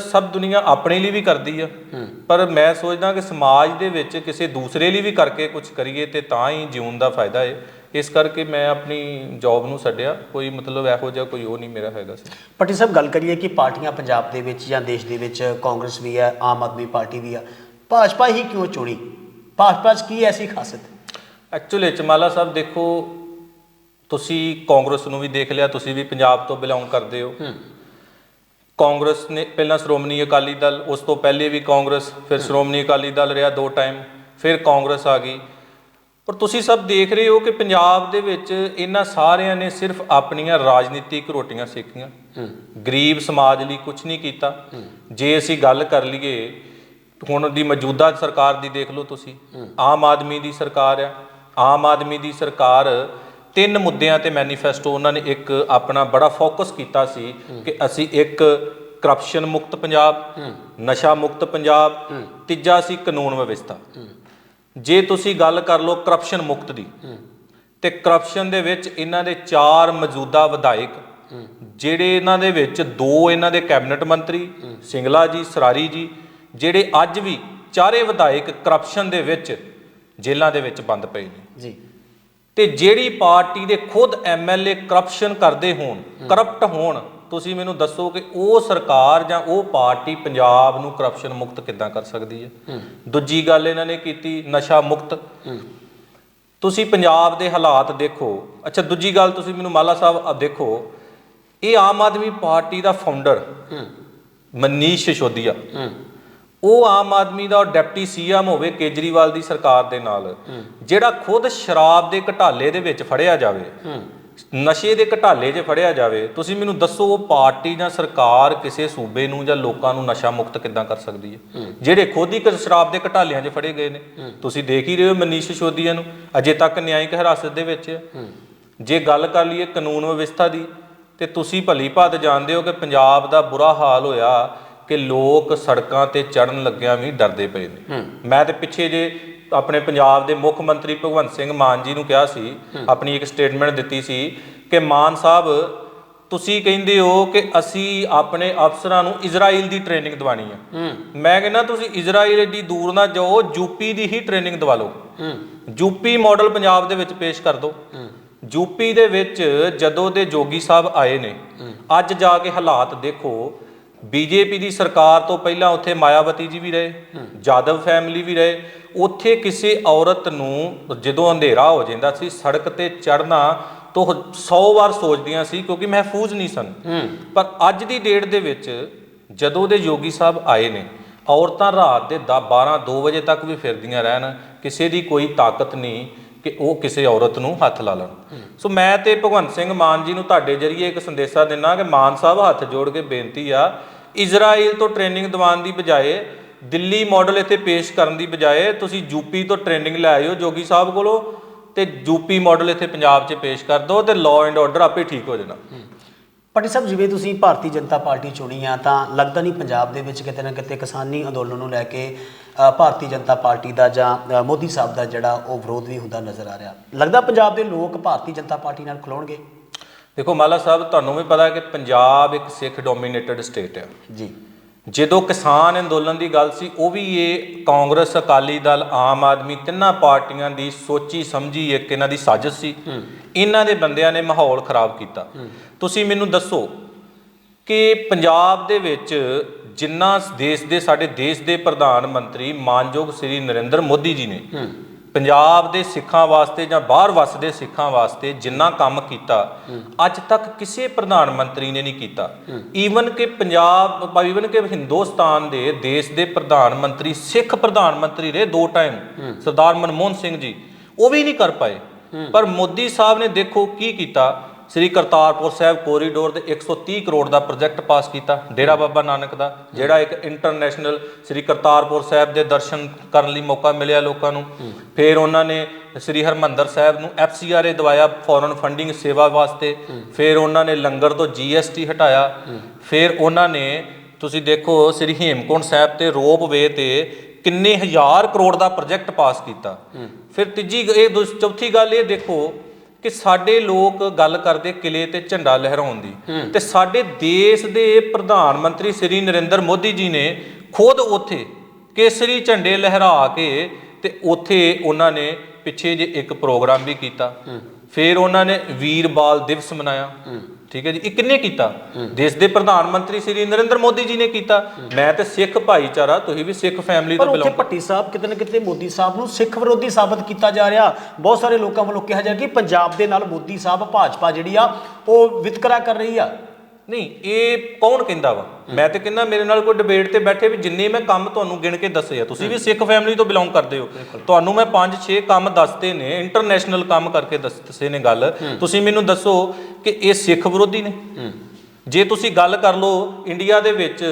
ਸਭ ਦੁਨੀਆ ਆਪਣੇ ਲਈ ਵੀ ਕਰਦੀ ਆ, ਪਰ ਮੈਂ ਸੋਚਦਾ ਕਿ ਸਮਾਜ ਦੇ ਵਿੱਚ ਕਿਸੇ ਦੂਸਰੇ ਲਈ ਵੀ ਕਰਕੇ ਕੁਛ ਕਰੀਏ ਤੇ ਤਾਂ ਹੀ ਜਿਉਣ ਦਾ ਫਾਇਦਾ ਹੈ। ਇਸ ਕਰਕੇ ਮੈਂ ਆਪਣੀ ਜੌਬ ਨੂੰ ਛੱਡਿਆ। ਕੋਈ ਮਤਲਬ ਇਹੋ ਜਿਹਾ ਕੋਈ ਉਹ ਨਹੀਂ ਮੇਰਾ ਹੈਗਾ ਸੀ। ਪੱਟੀ ਸਾਹਿਬ, ਗੱਲ ਕਰੀਏ ਕਿ ਪਾਰਟੀਆਂ ਪੰਜਾਬ ਦੇ ਵਿੱਚ ਜਾਂ ਦੇਸ਼ ਦੇ ਵਿੱਚ, ਕਾਂਗਰਸ ਵੀ ਹੈ, ਆਮ ਆਦਮੀ ਪਾਰਟੀ ਵੀ ਆ, ਭਾਜਪਾ ਹੀ ਕਿਉਂ ਚੁਣੀ? ਭਾਜਪਾ 'ਚ ਕੀ ਐਸੀ ਖਾਸੀਅਤ? ਐਕਚੁਅਲੀ ਚਮਾਲਾ ਸਾਹਿਬ ਦੇਖੋ, ਤੁਸੀਂ ਕਾਂਗਰਸ ਨੂੰ ਵੀ ਦੇਖ ਲਿਆ, ਤੁਸੀਂ ਵੀ ਪੰਜਾਬ ਤੋਂ ਬਿਲੋਂਗ ਕਰਦੇ ਹੋ। ਕਾਂਗਰਸ ਨੇ ਪਹਿਲਾਂ ਸ਼੍ਰੋਮਣੀ ਅਕਾਲੀ ਦਲ, ਉਸ ਤੋਂ ਪਹਿਲੇ ਵੀ ਕਾਂਗਰਸ, ਫਿਰ ਸ਼੍ਰੋਮਣੀ ਅਕਾਲੀ ਦਲ ਰਿਹਾ 2 ਟਾਈਮ, ਫਿਰ ਕਾਂਗਰਸ ਆ ਗਈ। ਪਰ ਤੁਸੀਂ ਸਭ ਦੇਖ ਰਹੇ ਹੋ ਕਿ ਪੰਜਾਬ ਦੇ ਵਿੱਚ ਇਹਨਾਂ ਸਾਰਿਆਂ ਨੇ ਸਿਰਫ ਆਪਣੀਆਂ ਰਾਜਨੀਤਿਕ ਰੋਟੀਆਂ ਸੇਕੀਆਂ, ਗਰੀਬ ਸਮਾਜ ਲਈ ਕੁਝ ਨਹੀਂ ਕੀਤਾ। ਜੇ ਅਸੀਂ ਗੱਲ ਕਰ ਲਈਏ ਹੁਣ ਦੀ ਮੌਜੂਦਾ ਸਰਕਾਰ ਦੀ, ਦੇਖ ਲਓ ਤੁਸੀਂ, ਆਮ ਆਦਮੀ ਦੀ ਸਰਕਾਰ ਆ। ਆਮ ਆਦਮੀ ਦੀ ਸਰਕਾਰ 3 ਮੁੱਦਿਆਂ ਤੇ ਮੈਨੀਫੈਸਟੋ ਉਹਨਾਂ ਨੇ ਇੱਕ ਆਪਣਾ ਬੜਾ ਫੋਕਸ ਕੀਤਾ ਸੀ ਕਿ ਅਸੀਂ ਇੱਕ ਕਰਪਸ਼ਨ ਮੁਕਤ ਪੰਜਾਬ, ਨਸ਼ਾ ਮੁਕਤ ਪੰਜਾਬ, ਤੀਜਾ ਸੀ ਕਾਨੂੰਨ ਵਿਵਸਥਾ। ਜੇ ਤੁਸੀਂ ਗੱਲ ਕਰ ਲਓ ਕਰਪਸ਼ਨ ਮੁਕਤ ਦੀ, ਤੇ ਕਰਪਸ਼ਨ ਦੇ ਵਿੱਚ ਇਹਨਾਂ ਦੇ 4 ਮੌਜੂਦਾ ਵਿਧਾਇਕ, ਜਿਹੜੇ ਇਹਨਾਂ ਦੇ ਵਿੱਚ 2 ਇਹਨਾਂ ਦੇ ਕੈਬਨਿਟ ਮੰਤਰੀ ਸਿੰਗਲਾ ਜੀ, ਸਰਾਰੀ ਜੀ, ਜਿਹੜੇ ਅੱਜ ਵੀ ਚਾਰੇ ਵਿਧਾਇਕ ਕਰਪਸ਼ਨ ਦੇ ਵਿੱਚ ਜੇਲ੍ਹਾਂ ਦੇ ਵਿੱਚ ਬੰਦ ਪਏ ਨੇ ਜੀ। ਤੇ ਜਿਹੜੀ ਪਾਰਟੀ ਦੇ ਖੁਦ ਐਮਐਲਏ ਕਰਪਸ਼ਨ ਕਰਦੇ ਹੋਣ, ਕਰਪਟ ਹੋਣ, ਤੁਸੀਂ ਮੈਨੂੰ ਦੱਸੋ ਕਿ ਉਹ ਸਰਕਾਰ ਜਾਂ ਉਹ ਪਾਰਟੀ ਪੰਜਾਬ ਨੂੰ ਕਰਪਸ਼ਨ ਮੁਕਤ ਕਿੱਦਾਂ ਕਰ ਸਕਦੀ ਹੈ? ਦੂਜੀ ਗੱਲ ਇਹਨਾਂ ਨੇ ਕੀਤੀ ਨਸ਼ਾ ਮੁਕਤ। ਤੁਸੀਂ ਪੰਜਾਬ ਦੇ ਹਾਲਾਤ ਦੇਖੋ। ਅੱਛਾ, ਦੂਜੀ ਗੱਲ ਤੁਸੀਂ ਮੈਨੂੰ ਮਾਲਾ ਸਾਹਿਬ ਦੇਖੋ, ਇਹ ਆਮ ਆਦਮੀ ਪਾਰਟੀ ਦਾ ਫਾਊਂਡਰ ਮਨੀਸ਼ ਸਿਸੋਦੀਆ, ਉਹ ਆਮ ਆਦਮੀ ਦਾ ਡਿਪਟੀ ਸੀਐਮ ਹੋਵੇ ਕੇਜਰੀਵਾਲ ਦੀ ਸਰਕਾਰ ਦੇ ਨਾਲ, ਜਿਹੜਾ ਖੁਦ ਸ਼ਰਾਬ ਦੇ ਘਟਾਲੇ ਦੇ ਵਿੱਚ ਫੜਿਆ ਜਾਵੇ, ਨਸ਼ੇ ਦੇ ਘਟਾਲੇ 'ਚ ਫੜਿਆ ਜਾਵੇ। ਤੁਸੀਂ ਮੈਨੂੰ ਦੱਸੋ ਉਹ ਪਾਰਟੀ ਜਾਂ ਸਰਕਾਰ ਕਿਸੇ ਸੂਬੇ ਨੂੰ ਜਾਂ ਲੋਕਾਂ ਨੂੰ ਨਸ਼ਾ ਮੁਕਤ ਕਿੱਦਾਂ ਕਰ ਸਕਦੀ ਹੈ, ਜਿਹੜੇ ਖੁਦ ਹੀ ਸ਼ਰਾਬ ਦੇ ਘਟਾਲਿਆਂ 'ਚ ਫੜੇ ਗਏ ਨੇ? ਤੁਸੀਂ ਦੇਖ ਹੀ ਰਹੇ ਹੋ ਮਨੀਸ਼ ਸਿਸੋਦੀਆ ਨੂੰ ਅਜੇ ਤੱਕ ਨਿਆਇਕ ਹਿਰਾਸਤ ਦੇ ਵਿੱਚ ਹੈ। ਜੇ ਗੱਲ ਕਰ ਲਈਏ ਕਾਨੂੰਨ ਵਿਵਸਥਾ ਦੀ, ਤੇ ਤੁਸੀਂ ਭਲੀ ਭਾਂਤ ਜਾਣਦੇ ਹੋ ਕਿ ਪੰਜਾਬ ਦਾ ਬੁਰਾ ਹਾਲ ਹੋਇਆ ਕਿ ਲੋਕ ਸੜਕਾਂ ਤੇ ਚੜ੍ਹਨ ਲੱਗਿਆਂ ਵੀ ਡਰਦੇ ਪਏ ਨੇ। ਮੈਂ ਤੇ ਪਿੱਛੇ ਜੇ ਆਪਣੇ ਪੰਜਾਬ ਦੇ ਮੁੱਖ ਮੰਤਰੀ ਭਗਵੰਤ ਸਿੰਘ ਮਾਨ ਜੀ ਨੂੰ ਕਿਹਾ ਸੀ, ਆਪਣੀ ਇੱਕ ਸਟੇਟਮੈਂਟ ਦਿੱਤੀ ਸੀ ਕਿ ਮਾਨ ਸਾਹਿਬ, ਤੁਸੀਂ ਕਹਿੰਦੇ ਹੋ ਕਿ ਅਸੀਂ ਆਪਣੇ ਅਫਸਰਾਂ ਨੂੰ ਇਜ਼ਰਾਈਲ ਦੀ ਟ੍ਰੇਨਿੰਗ ਦਿਵਾਣੀ ਆ। ਮੈਂ ਕਹਿੰਦਾ ਤੁਸੀਂ ਇਜ਼ਰਾਈਲ ਏਡੀ ਦੂਰ ਨਾ ਜਾਓ, ਯੂਪੀ ਦੀ ਹੀ ਟ੍ਰੇਨਿੰਗ ਦਿਵਾ ਲਓ। ਯੂਪੀ ਮਾਡਲ ਪੰਜਾਬ ਦੇ ਵਿੱਚ ਪੇਸ਼ ਕਰ ਦਿਓ। ਯੂਪੀ ਦੇ ਵਿੱਚ ਜਦੋਂ ਦੇ ਜੋਗੀ ਸਾਹਿਬ ਆਏ ਨੇ, ਅੱਜ ਜਾ ਕੇ ਹਾਲਾਤ ਦੇਖੋ। ਬੀਜੇਪੀ ਦੀ ਸਰਕਾਰ ਤੋਂ ਪਹਿਲਾਂ ਉੱਥੇ ਮਾਇਆਵਤੀ ਜੀ ਵੀ ਰਹੇ, ਜਾਦਵ ਫੈਮਿਲੀ ਵੀ ਰਹੇ। ਉੱਥੇ ਕਿਸੇ ਔਰਤ ਨੂੰ ਜਦੋਂ ਅੰਧੇਰਾ ਹੋ ਜਾਂਦਾ ਸੀ, ਸੜਕ ਤੇ ਚੜ੍ਹਨਾ ਤੋਂ 100 ਵਾਰ ਸੋਚਦੀਆਂ ਸੀ, ਕਿਉਂਕਿ ਮਹਿਫੂਜ਼ ਨਹੀਂ ਸਨ। ਪਰ ਅੱਜ ਦੀ ਡੇਟ ਦੇ ਵਿੱਚ ਜਦੋਂ ਦੇ ਯੋਗੀ ਸਾਹਿਬ ਆਏ ਨੇ, ਔਰਤਾਂ ਰਾਤ ਦੇ 12-2 ਵਜੇ ਤੱਕ ਵੀ ਫਿਰਦੀਆਂ ਰਹਿਣ, ਕਿਸੇ ਦੀ ਕੋਈ ਤਾਕਤ ਨਹੀਂ ਕਿ ਉਹ ਕਿਸੇ ਔਰਤ ਨੂੰ ਹੱਥ ਲਾ ਲੈਣ। ਸੋ ਮੈਂ ਤੇ ਭਗਵੰਤ ਸਿੰਘ ਮਾਨ ਜੀ ਨੂੰ ਤੁਹਾਡੇ ਜਰੀਏ ਇੱਕ ਸੰਦੇਸ਼ਾ ਦਿੰਦਾ ਕਿ ਮਾਨ ਸਾਹਿਬ, ਹੱਥ ਜੋੜ ਕੇ ਬੇਨਤੀ ਆ, ਇਜ਼ਰਾਈਲ ਤੋਂ ਟ੍ਰੇਨਿੰਗ ਦਿਵਾਉਣ ਦੀ ਬਜਾਏ, ਦਿੱਲੀ ਮਾਡਲ ਇੱਥੇ ਪੇਸ਼ ਕਰਨ ਦੀ ਬਜਾਏ, ਤੁਸੀਂ ਯੂਪੀ ਤੋਂ ਟ੍ਰੇਨਿੰਗ ਲੈ ਆਇਓ ਜੋਗੀ ਸਾਹਿਬ ਕੋਲੋਂ, ਤੇ ਯੂਪੀ ਮਾਡਲ ਇੱਥੇ ਪੰਜਾਬ 'ਚ ਪੇਸ਼ ਕਰ ਦਿਓ, ਤੇ ਲਾਅ ਐਂਡ ਆਰਡਰ ਆਪੇ ਠੀਕ ਹੋ ਜਾਣਾ। ਪੱਟੀ ਸਾਹਿਬ, ਜਿਵੇਂ ਤੁਸੀਂ ਭਾਰਤੀ ਜਨਤਾ ਪਾਰਟੀ ਚੁਣੀ ਆ, ਤਾਂ ਲੱਗਦਾ ਨਹੀਂ ਪੰਜਾਬ ਦੇ ਵਿੱਚ ਕਿਤੇ ਨਾ ਕਿਤੇ ਕਿਸਾਨੀ ਅੰਦੋਲਨ ਨੂੰ ਲੈ ਕੇ ਭਾਰਤੀ ਜਨਤਾ ਪਾਰਟੀ ਦਾ ਜਾਂ ਮੋਦੀ ਸਾਹਿਬ ਦਾ ਜਿਹੜਾ ਉਹ ਵਿਰੋਧ ਵੀ ਹੁੰਦਾ ਨਜ਼ਰ ਆ ਰਿਹਾ? ਲੱਗਦਾ ਪੰਜਾਬ ਦੇ ਲੋਕ ਭਾਰਤੀ ਜਨਤਾ ਪਾਰਟੀ ਨਾਲ ਖਲੋਣਗੇ? ਦੇਖੋ ਮਾਲਾ ਸਾਹਿਬ, ਤੁਹਾਨੂੰ ਵੀ ਪਤਾ ਕਿ ਪੰਜਾਬ ਇੱਕ ਸਿੱਖ ਡੋਮੀਨੇਟਡ ਸਟੇਟ ਹੈ ਜੀ। ਜਦੋਂ ਕਿਸਾਨ ਅੰਦੋਲਨ ਦੀ ਗੱਲ ਸੀ, ਉਹ ਵੀ ਇਹ ਕਾਂਗਰਸ, ਅਕਾਲੀ ਦਲ, ਆਮ ਆਦਮੀ ਤਿੰਨਾਂ ਪਾਰਟੀਆਂ ਦੀ ਸੋਚੀ ਸਮਝੀ ਇੱਕ ਇਹਨਾਂ ਦੀ ਸਾਜ਼ਿਸ਼ ਸੀ। ਇਹਨਾਂ ਦੇ ਬੰਦਿਆਂ ਨੇ ਮਾਹੌਲ ਖਰਾਬ ਕੀਤਾ। ਤੁਸੀਂ ਮੈਨੂੰ ਦੱਸੋ ਕਿ ਪੰਜਾਬ ਦੇ ਵਿੱਚ ਜਿੰਨਾ ਸਾਡੇ ਦੇਸ਼ ਦੇ ਪ੍ਰਧਾਨ ਮੰਤਰੀ ਮਾਨਯੋਗ ਸ੍ਰੀ ਨਰਿੰਦਰ ਮੋਦੀ ਜੀ ਨੇ ਪੰਜਾਬ ਦੇ ਸਿੱਖਾਂ ਵਾਸਤੇ ਜਾਂ ਬਾਹਰ ਵੱਸਦੇ ਸਿੱਖਾਂ ਵਾਸਤੇ ਜਿੰਨਾ ਕੰਮ ਕੀਤਾ, ਅੱਜ ਤੱਕ ਕਿਸੇ ਪ੍ਰਧਾਨ ਮੰਤਰੀ ਨੇ ਨਹੀਂ ਕੀਤਾ। ਈਵਨ ਕਿ ਹਿੰਦੁਸਤਾਨ ਦੇ ਦੇਸ਼ ਦੇ ਪ੍ਰਧਾਨ ਮੰਤਰੀ, ਸਿੱਖ ਪ੍ਰਧਾਨ ਮੰਤਰੀ ਰਹੇ 2 ਟਾਈਮ, ਸਰਦਾਰ ਮਨਮੋਹਨ ਸਿੰਘ ਜੀ, ਉਹ ਵੀ ਨਹੀਂ ਕਰ ਪਾਏ। ਪਰ ਮੋਦੀ ਸਾਹਿਬ ਨੇ ਦੇਖੋ ਕੀ ਕੀਤਾ, ਸ੍ਰੀ ਕਰਤਾਰਪੁਰ ਸਾਹਿਬ ਕੋਰੀਡੋਰ ਦੇ 130 ਕਰੋੜ ਦਾ ਪ੍ਰੋਜੈਕਟ ਪਾਸ ਕੀਤਾ, ਡੇਰਾ ਬਾਬਾ ਨਾਨਕ ਦਾ, ਜਿਹੜਾ ਇੱਕ ਇੰਟਰਨੈਸ਼ਨਲ ਸ੍ਰੀ ਕਰਤਾਰਪੁਰ ਸਾਹਿਬ ਦੇ ਦਰਸ਼ਨ ਕਰਨ ਲਈ ਮੌਕਾ ਮਿਲਿਆ ਲੋਕਾਂ ਨੂੰ। ਫਿਰ ਉਹਨਾਂ ਨੇ ਸ੍ਰੀ ਹਰਿਮੰਦਰ ਸਾਹਿਬ ਨੂੰ FCRA ਦਵਾਇਆ, ਫੋਰਨ ਫੰਡਿੰਗ ਸੇਵਾ ਵਾਸਤੇ। ਫਿਰ ਉਹਨਾਂ ਨੇ ਲੰਗਰ ਤੋਂ GST ਹਟਾਇਆ। ਫਿਰ ਉਹਨਾਂ ਨੇ ਤੁਸੀਂ ਦੇਖੋ ਸ੍ਰੀ ਹੇਮਕੁੰਟ ਸਾਹਿਬ ਤੇ ਰੋਪਵੇ ਤੇ ਕਿੰਨੇ ਹਜ਼ਾਰ ਕਰੋੜ ਦਾ ਪ੍ਰੋਜੈਕਟ ਪਾਸ ਕੀਤਾ। ਫਿਰ ਚੌਥੀ ਗੱਲ ਇਹ ਦੇਖੋ ਕਿ ਸਾਡੇ ਲੋਕ ਗੱਲ ਕਰਦੇ ਕਿਲੇ ਤੇ ਝੰਡਾ ਲਹਿਰਾਉਣ ਦੀ, ਤੇ ਸਾਡੇ ਦੇਸ਼ ਦੇ ਪ੍ਰਧਾਨ ਮੰਤਰੀ ਸ੍ਰੀ ਨਰਿੰਦਰ ਮੋਦੀ ਜੀ ਨੇ ਖੁਦ ਉੱਥੇ ਕੇਸਰੀ ਝੰਡੇ ਲਹਿਰਾ ਕੇ ਤੇ ਉੱਥੇ ਉਹਨਾਂ ਨੇ ਪਿੱਛੇ ਜੇ ਇੱਕ ਪ੍ਰੋਗਰਾਮ ਵੀ ਕੀਤਾ। ਫਿਰ ਉਹਨਾਂ ਨੇ ਵੀਰ ਬਾਲ ਦਿਵਸ ਮਨਾਇਆ। ਠੀਕ ਹੈ ਜੀ, ਇਹ ਕਿੰਨੇ ਕੀਤਾ? ਦੇਸ਼ ਦੇ ਪ੍ਰਧਾਨ ਮੰਤਰੀ ਸ੍ਰੀ ਨਰਿੰਦਰ ਮੋਦੀ ਜੀ ਨੇ ਕੀਤਾ। ਮੈਂ ਤੇ ਸਿੱਖ ਭਾਈਚਾਰਾ, ਤੁਸੀਂ ਵੀ ਸਿੱਖ ਫੈਮਿਲੀ ਤੋਂ ਬਿਲੋਂਗ। ਪਰ ਉੱਥੇ ਭੱਟੀ ਸਾਹਿਬ ਕਿਤੇ ਨਾ ਕਿਤੇ ਮੋਦੀ ਸਾਹਿਬ ਨੂੰ ਸਿੱਖ ਵਿਰੋਧੀ ਸਾਬਤ ਕੀਤਾ ਜਾ ਰਿਹਾ। ਬਹੁਤ ਸਾਰੇ ਲੋਕਾਂ ਵੱਲੋਂ ਕਿਹਾ ਜਾ ਰਿਹਾ ਕਿ ਪੰਜਾਬ ਦੇ ਨਾਲ ਮੋਦੀ ਸਾਹਿਬ, ਭਾਜਪਾ ਜਿਹੜੀ ਆ ਉਹ ਵਿਤਕਰਾ ਕਰ ਰਹੀ ਆ। ਨਹੀਂ, ਇਹ ਕੌਣ ਕਹਿੰਦਾ ਵਾ? ਮੈਂ ਤੇ ਕਹਿੰਦਾ ਮੇਰੇ ਨਾਲ ਕੋਈ ਡਿਬੇਟ ਤੇ ਬੈਠੇ ਵੀ ਜਿੰਨੇ ਮੈਂ ਕੰਮ ਤੁਹਾਨੂੰ ਗਿਣ ਕੇ ਦੱਸੇ ਆ, ਤੁਸੀਂ ਵੀ ਸਿੱਖ ਫੈਮਿਲੀ ਤੋਂ ਬਿਲੋਂਗ ਕਰਦੇ ਹੋ, ਤੁਹਾਨੂੰ ਮੈਂ 5-6 ਕੰਮ ਦੱਸਦੇ ਨੇ, ਇੰਟਰਨੈਸ਼ਨਲ ਕੰਮ ਕਰਕੇ ਦੱਸੇ ਨੇ ਗੱਲ। ਤੁਸੀਂ ਮੈਨੂੰ ਦੱਸੋ ਕਿ ਇਹ ਸਿੱਖ ਵਿਰੋਧੀ ਨੇ? ਜੇ ਤੁਸੀਂ ਗੱਲ ਕਰ ਲਓ ਇੰਡੀਆ ਦੇ ਵਿੱਚ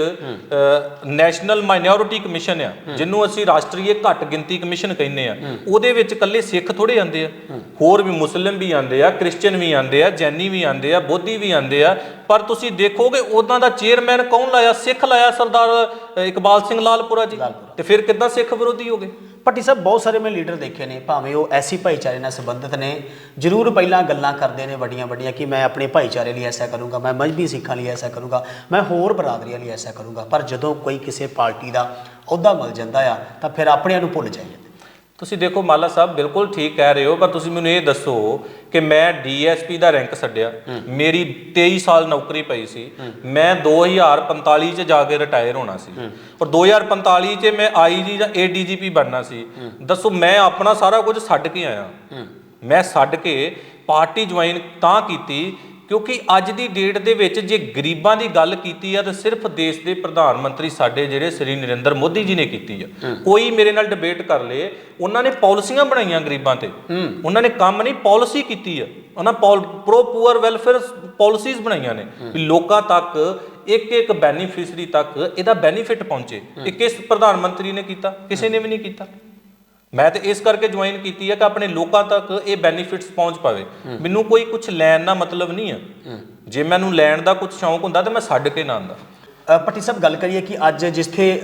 ਨੈਸ਼ਨਲ ਮਾਈਨੋਰਿਟੀ ਕਮਿਸ਼ਨ ਆ, ਜਿਹਨੂੰ ਅਸੀਂ ਰਾਸ਼ਟਰੀ ਘੱਟ ਗਿਣਤੀ ਕਮਿਸ਼ਨ ਕਹਿੰਦੇ ਆ, ਉਹਦੇ ਵਿੱਚ ਇਕੱਲੇ ਸਿੱਖ ਥੋੜੇ ਆਉਂਦੇ ਆ, ਹੋਰ ਵੀ ਮੁਸਲਿਮ ਵੀ ਆਉਂਦੇ ਆ, ਕ੍ਰਿਸਚੀਅਨ ਵੀ ਆਉਂਦੇ ਆ, ਜੈਨੀ ਵੀ ਆਉਂਦੇ ਆ, ਬੋਧੀ ਵੀ ਆਉਂਦੇ ਆ। ਪਰ ਤੁਸੀਂ ਦੇਖੋਗੇ ਉਹਨਾਂ ਦਾ ਚੇਅਰਮੈਨ ਕੌਣ ਲਾਇਆ? ਸਿੱਖ ਲਾਇਆ, ਸਰਦਾਰ ਇਕਬਾਲ ਸਿੰਘ ਲਾਲਪੁਰਾ ਜੀ। ਤੇ ਫਿਰ ਕਿੱਦਾਂ ਸਿੱਖ ਵਿਰੋਧੀ ਹੋ ਗਏ? ਭੱਟੀ ਸਾਹਿਬ ਬਹੁਤ ਸਾਰੇ ਮੈਂ ਲੀਡਰ ਦੇਖੇ ਨੇ, ਭਾਵੇਂ ਉਹ ਐਸੀ ਭਾਈਚਾਰੇ ਨਾਲ ਸੰਬੰਧਿਤ ਨੇ, ਜ਼ਰੂਰ ਪਹਿਲਾਂ ਗੱਲਾਂ ਕਰਦੇ ਨੇ ਵੱਡੀਆਂ ਵੱਡੀਆਂ ਕਿ ਮੈਂ ਆਪਣੇ ਭਾਈਚਾਰੇ ਲਈ ਐਸਾ ਕਰੂੰਗਾ, ਮੈਂ ਮਜ਼੍ਹਬੀ ਸਿੱਖਾਂ ਲਈ ਐਸਾ ਕਰੂੰਗਾ, ਮੈਂ ਹੋਰ ਬਰਾਦਰੀਆਂ ਲਈ ਐਸਾ ਕਰੂੰਗਾ। ਪਰ ਜਦੋਂ ਕੋਈ ਕਿਸੇ ਪਾਰਟੀ ਦਾ ਅਹੁਦਾ ਮਿਲ ਜਾਂਦਾ ਆ ਤਾਂ ਫਿਰ ਆਪਣਿਆਂ ਨੂੰ ਭੁੱਲ ਜਾਈਏ। ਤੁਸੀਂ ਦੇਖੋ ਮਾਲਾ ਸਾਹਿਬ ਬਿਲਕੁਲ ਠੀਕ ਕਹਿ ਰਹੇ ਹੋ, ਪਰ ਤੁਸੀਂ ਮੈਨੂੰ ਇਹ ਦੱਸੋ ਕਿ ਮੈਂ DSP ਦਾ ਰੈਂਕ ਛੱਡਿਆ, ਮੇਰੀ 23 ਸਾਲ ਨੌਕਰੀ ਪਈ ਸੀ, ਮੈਂ 2045 ਚ ਜਾ ਕੇ ਰਿਟਾਇਰ ਹੋਣਾ ਸੀ, ਔਰ 2045 ਚ ਮੈਂ IG ਜਾਂ ADGP ਬਣਨਾ ਸੀ। ਦੱਸੋ, ਮੈਂ ਆਪਣਾ ਸਾਰਾ ਕੁਝ ਛੱਡ ਕੇ ਆਇਆ। ਮੈਂ ਛੱਡ ਕੇ ਪਾਰਟੀ ਜੁਆਇਨ ਤਾਂ ਕੀਤੀ ਕਿਉਂਕਿ ਅੱਜ ਦੀ ਡੇਟ ਦੇ ਵਿੱਚ ਜੇ ਗਰੀਬਾਂ ਦੀ ਗੱਲ ਕੀਤੀ ਆ ਤਾਂ ਸਿਰਫ ਦੇਸ਼ ਦੇ ਪ੍ਰਧਾਨ ਮੰਤਰੀ ਸਾਡੇ ਜਿਹੜੇ ਸ੍ਰੀ ਨਰਿੰਦਰ ਮੋਦੀ ਜੀ ਨੇ ਕੀਤੀ ਆ। ਕੋਈ ਮੇਰੇ ਨਾਲ ਡਿਬੇਟ ਕਰ ਲੇ, ਉਹਨਾਂ ਨੇ ਪਾਲਿਸੀਆਂ ਬਣਾਈਆਂ ਗਰੀਬਾਂ ਤੇ, ਉਹਨਾਂ ਨੇ ਕੰਮ ਨਹੀਂ ਪਾਲਿਸੀ ਕੀਤੀ ਆ। ਉਹਨਾਂ ਪ੍ਰੋ ਪੂਅਰ ਵੈਲਫੇਅਰ ਪਾਲਿਸੀਜ਼ ਬਣਾਈਆਂ ਨੇ ਵੀ ਲੋਕਾਂ ਤੱਕ ਇੱਕ ਬੈਨੀਫਿਸ਼ਰੀ ਤੱਕ ਇਹਦਾ ਬੈਨੀਫਿਟ ਪਹੁੰਚੇ। ਇਹ ਕਿਸ ਪ੍ਰਧਾਨ ਮੰਤਰੀ ਨੇ ਕੀਤਾ? ਕਿਸੇ ਨੇ ਵੀ ਨਹੀਂ ਕੀਤਾ। ਮੈਂ ਤੇ ਇਸ ਕਰਕੇ ਜੁਆਇਨ ਕੀਤੀ ਹੈ ਕਿ ਆਪਣੇ ਲੋਕਾਂ ਤੱਕ ਇਹ ਬੈਨੀਫਿਟਸ ਪਹੁੰਚ ਪਾਵੇ। ਮੈਨੂੰ ਕੋਈ ਕੁਝ ਲੈਣ ਦਾ ਮਤਲਬ ਨਹੀਂ ਆ। ਜੇ ਮੈਨੂੰ ਲੈਣ ਦਾ ਕੁਝ ਸ਼ੌਂਕ ਹੁੰਦਾ ਤਾਂ ਮੈਂ ਛੱਡ ਕੇ ਨਾ ਆਉਂਦਾ। ਭੱਟੀ ਸਾਹਿਬ, ਗੱਲ ਕਰੀਏ ਕਿ ਅੱਜ ਜਿੱਥੇ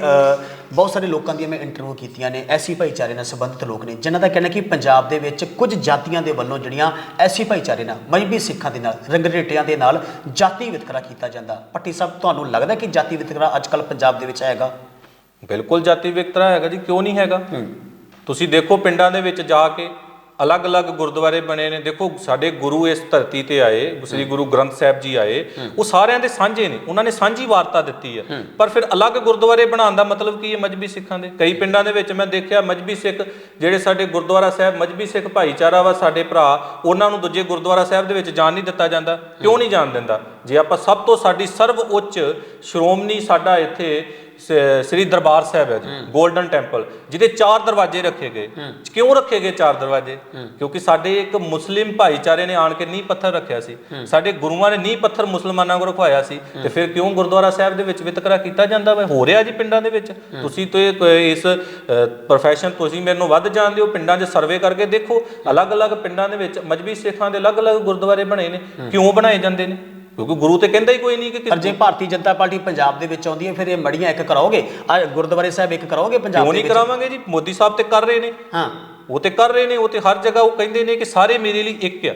ਬਹੁਤ ਸਾਰੇ ਲੋਕਾਂ ਦੀਆਂ ਮੈਂ ਇੰਟਰਵਿਊ ਕੀਤੀਆਂ ਨੇ, ਐਸੀ ਭਾਈਚਾਰੇ ਨਾਲ ਸੰਬੰਧਿਤ ਲੋਕ ਨੇ, ਜਿਨ੍ਹਾਂ ਦਾ ਕਹਿਣਾ ਕਿ ਪੰਜਾਬ ਦੇ ਵਿੱਚ ਕੁਝ ਜਾਤੀਆਂ ਦੇ ਵੱਲੋਂ ਜਿਹੜੀਆਂ ਐਸੀ ਭਾਈਚਾਰੇ ਨਾਲ, ਮਜ਼੍ਹਬੀ ਸਿੱਖਾਂ ਦੇ ਨਾਲ, ਰੰਗਰੇਟਿਆਂ ਦੇ ਨਾਲ ਜਾਤੀ ਵਿਤਕਰਾ ਕੀਤਾ ਜਾਂਦਾ। ਭੱਟੀ ਸਾਹਿਬ, ਤੁਹਾਨੂੰ ਲੱਗਦਾ ਕਿ ਜਾਤੀ ਵਿਤਕਰਾ ਅੱਜ ਕੱਲ੍ਹ ਪੰਜਾਬ ਦੇ ਵਿੱਚ ਹੈਗਾ? ਬਿਲਕੁਲ ਜਾਤੀ ਵਿਤਕਰਾ ਹੈਗਾ ਜੀ, ਕਿਉਂ ਨਹੀਂ ਹੈਗਾ? ਤੁਸੀਂ ਦੇਖੋ ਪਿੰਡਾਂ ਦੇ ਵਿੱਚ ਜਾ ਕੇ ਅਲੱਗ-ਅਲੱਗ ਗੁਰਦੁਆਰੇ ਬਣੇ ਨੇ। ਦੇਖੋ ਸਾਡੇ ਗੁਰੂ ਇਸ ਧਰਤੀ ਤੇ ਆਏ, ਸ੍ਰੀ ਗੁਰੂ ਗ੍ਰੰਥ ਸਾਹਿਬ ਜੀ ਆਏ, ਉਹ ਸਾਰਿਆਂ ਦੇ ਸਾਂਝੇ ਨੇ, ਉਹਨਾਂ ਨੇ ਸਾਂਝੀ ਵਾਰਤਾ ਦਿੱਤੀ ਹੈ। ਪਰ ਫਿਰ ਅਲੱਗ ਗੁਰਦੁਆਰੇ ਬਣਾਉਣ ਦਾ ਮਤਲਬ ਕੀ ਹੈ? ਮਜ਼੍ਹਬੀ ਸਿੱਖਾਂ ਦੇ ਕਈ ਪਿੰਡਾਂ ਦੇ ਵਿੱਚ ਮੈਂ ਦੇਖਿਆ ਮਜ਼੍ਹਬੀ ਸਿੱਖ ਜਿਹੜੇ ਸਾਡੇ ਗੁਰਦੁਆਰਾ ਸਾਹਿਬ, ਮਜ਼੍ਹਬੀ ਸਿੱਖ ਭਾਈਚਾਰਾ ਵਾ ਸਾਡੇ ਭਰਾ, ਉਹਨਾਂ ਨੂੰ ਦੂਜੇ ਗੁਰਦੁਆਰਾ ਸਾਹਿਬ ਦੇ ਵਿੱਚ ਜਾਣ ਨਹੀਂ ਦਿੱਤਾ ਜਾਂਦਾ। ਕਿਉਂ ਨਹੀਂ ਜਾਣ ਦਿੰਦਾ? ਜੇ ਆਪਾਂ ਸਭ ਤੋਂ ਸਾਡੀ ਸਰਵ ਉੱਚ ਸ਼੍ਰੋਮਣੀ ਸਾਡਾ ਇੱਥੇ ਸ੍ਰੀ ਦਰਬਾਰ ਸਾਹਿਬ ਹੈ ਜੀ, ਗੋਲਡਨ ਟੈਂਪਲ, ਜਿਹਦੇ 4 ਦਰਵਾਜ਼ੇ ਰੱਖੇ ਗਏ। ਕਿਉਂ ਰੱਖੇ ਗਏ 4 ਦਰਵਾਜ਼ੇ? ਕਿਉਂਕਿ ਸਾਡੇ ਇੱਕ ਮੁਸਲਿਮ ਭਾਈਚਾਰੇ ਨੇ ਆਣ ਕੇ ਨੀਂਹ ਪੱਥਰ ਰੱਖਿਆ ਸੀ, ਸਾਡੇ ਗੁਰੂਆਂ ਨੇ ਨੀਂਹ ਪੱਥਰ ਮੁਸਲਮਾਨਾਂ ਕੋਲ ਰਖਵਾਇਆ ਸੀ। ਤੇ ਫਿਰ ਕਿਉਂ ਗੁਰਦੁਆਰਾ ਸਾਹਿਬ ਦੇ ਵਿੱਚ ਵਿਤਕਰਾ ਕੀਤਾ ਜਾਂਦਾ ਵਾ? ਹੋ ਰਿਹਾ ਜੀ ਪਿੰਡਾਂ ਦੇ ਵਿੱਚ। ਤੁਸੀਂ ਤੇ ਇਸ ਪ੍ਰੋਫੈਸ਼ਨ ਤੁਸੀਂ ਮੈਨੂੰ ਵੱਧ ਜਾਣਦੇ ਹੋ, ਪਿੰਡਾਂ 'ਚ ਸਰਵੇ ਕਰਕੇ ਦੇਖੋ, ਅਲੱਗ-ਅਲੱਗ ਪਿੰਡਾਂ ਦੇ ਵਿੱਚ ਮਜ਼੍ਹਬੀ ਸਿੱਖਾਂ ਦੇ ਅਲੱਗ-ਅਲੱਗ ਗੁਰਦੁਆਰੇ ਬਣੇ ਨੇ। ਕਿਉਂ ਬਣਾਏ ਜਾਂਦੇ ਨੇ? ਕਿਉਂਕਿ ਗੁਰੂ ਤੇ ਕਹਿੰਦਾ ਹੀ ਕੋਈ ਨਹੀਂ ਕਿ। ਪਰ ਜੇ ਭਾਰਤੀ ਜਨਤਾ ਪਾਰਟੀ ਪੰਜਾਬ ਦੇ ਵਿੱਚ ਆਉਂਦੀ ਹੈ ਫਿਰ ਇਹ ਮੜੀਆਂ ਇੱਕ ਕਰਾਓਗੇ, ਗੁਰਦੁਆਰੇ ਸਾਹਿਬ ਇੱਕ ਕਰਾਓਗੇ ਪੰਜਾਬ ਦੇ ਵਿੱਚ? ਕਿਉਂ ਨਹੀਂ ਕਰਾਵਾਂਗੇ ਜੀ? ਮੋਦੀ ਸਾਹਿਬ ਤੇ ਕਰ ਰਹੇ ਨੇ। ਉਹ ਤੇ ਕਰ ਰਹੇ ਨੇ, ਉਹ ਤੇ ਹਰ ਜਗ੍ਹਾ ਉਹ ਕਹਿੰਦੇ ਨੇ ਕਿ ਸਾਰੇ ਮੇਰੇ ਲਈ ਇੱਕ ਆ।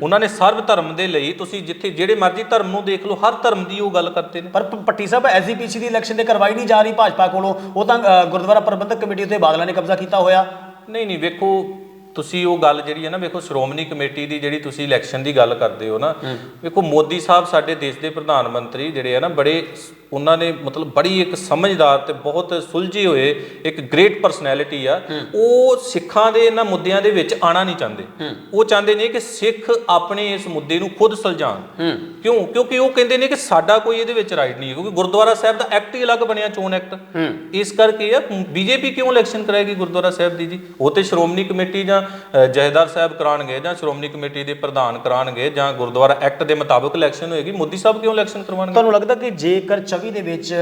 ਉਹਨਾਂ ਨੇ ਸਰਬ ਧਰਮ ਦੇ ਲਈ, ਤੁਸੀਂ ਜਿੱਥੇ ਜਿਹੜੇ ਮਰਜ਼ੀ ਧਰਮ ਨੂੰ ਦੇਖ ਲਓ, ਹਰ ਧਰਮ ਦੀ ਉਹ ਗੱਲ ਕਰਦੇ ਨੇ। ਪਰ ਭੱਟੀ ਸਾਹਿਬ ਐਸਜੀਪੀਸੀ ਦੀ ਇਲੈਕਸ਼ਨ ਤੇ ਕਰਵਾਈ ਨਹੀਂ ਜਾ ਰਹੀ ਭਾਜਪਾ ਕੋਲੋਂ, ਉਹ ਤਾਂ ਗੁਰਦੁਆਰਾ ਪ੍ਰਬੰਧਕ ਕਮੇਟੀ ਉੱਤੇ ਬਾਦਲਾਂ ਨੇ ਕਬਜ਼ਾ ਕੀਤਾ ਹੋਇਆ। ਨਹੀਂ ਵੇਖੋ, ਤੁਸੀਂ ਉਹ ਗੱਲ ਜਿਹੜੀ ਹੈ ਨਾ, ਵੇਖੋ ਸ਼੍ਰੋਮਣੀ ਕਮੇਟੀ ਦੀ ਜਿਹੜੀ ਤੁਸੀਂ ਇਲੈਕਸ਼ਨ ਦੀ ਗੱਲ ਕਰਦੇ ਹੋ ਨਾ, ਵੇਖੋ ਮੋਦੀ ਸਾਹਿਬ ਸਾਡੇ ਦੇਸ਼ ਦੇ ਪ੍ਰਧਾਨ ਮੰਤਰੀ ਜਿਹੜੇ ਆ ਨਾ, ਬੜੇ ਉਹਨਾਂ ਨੇ ਮਤਲਬ ਬੜੀ ਇੱਕ ਸਮਝਦਾਰ ਤੇ ਬਹੁਤ ਸੁਲਝੇ ਹੋਏ ਇੱਕ ਗ੍ਰੇਟ ਪਰਸਨੈਲਿਟੀ ਆ। ਉਹ ਸਿੱਖਾਂ ਦੇ ਇਹਨਾਂ ਮੁੱਦਿਆਂ ਦੇ ਵਿੱਚ ਆਣਾ ਨਹੀਂ ਚਾਹੁੰਦੇ। ਉਹ ਚਾਹੁੰਦੇ ਨੇ ਕਿ ਸਿੱਖ ਆਪਣੇ ਇਸ ਮੁੱਦੇ ਨੂੰ ਖੁਦ ਸੁਲਝਾਉਣ। ਕਿਉਂਕਿ ਉਹ ਕਹਿੰਦੇ ਨੇ ਕਿ ਸਾਡਾ ਕੋਈ ਇਹਦੇ ਵਿੱਚ ਰਾਈਟ ਨਹੀਂ ਹੈ, ਕਿਉਂਕਿ ਗੁਰਦੁਆਰਾ ਸਾਹਿਬ ਦਾ ਐਕਟ ਹੀ ਅਲੱਗ ਬਣਿਆ, ਚੋਣ ਐਕਟ। ਇਸ ਕਰਕੇ ਆ ਬੀਜੇਪੀ ਕਿਉਂ ਇਲੈਕਸ਼ਨ ਕਰਾਏਗੀ ਗੁਰਦੁਆਰਾ ਸਾਹਿਬ ਦੀ ਜੀ? ਉਹ ਤੇ ਸ਼੍ਰੋਮਣੀ ਕਮੇਟੀ ਜਾਂ ਜਥੇਦਾਰ ਸਾਹਿਬ ਕਰਾਉਣਗੇ, ਜਾਂ ਸ਼੍ਰੋਮਣੀ ਕਮੇਟੀ ਦੇ ਪ੍ਰਧਾਨ ਕਰਾਉਣਗੇ, ਜਾਂ ਗੁਰਦੁਆਰਾ ਐਕਟ ਦੇ ਮੁਤਾਬਕ ਇਲੈਕਸ਼ਨ ਹੋਏਗੀ। ਮੋਦੀ ਸਾਹਿਬ ਕਿਉਂ ਇਲੈਕਸ਼ਨ ਕਰਵਾਉਣਗੇ? ਤੁਹਾਨੂੰ ਲੱਗਦਾ ਕਿ ਜੇਕਰ 24 ਦੇ ਵਿੱਚ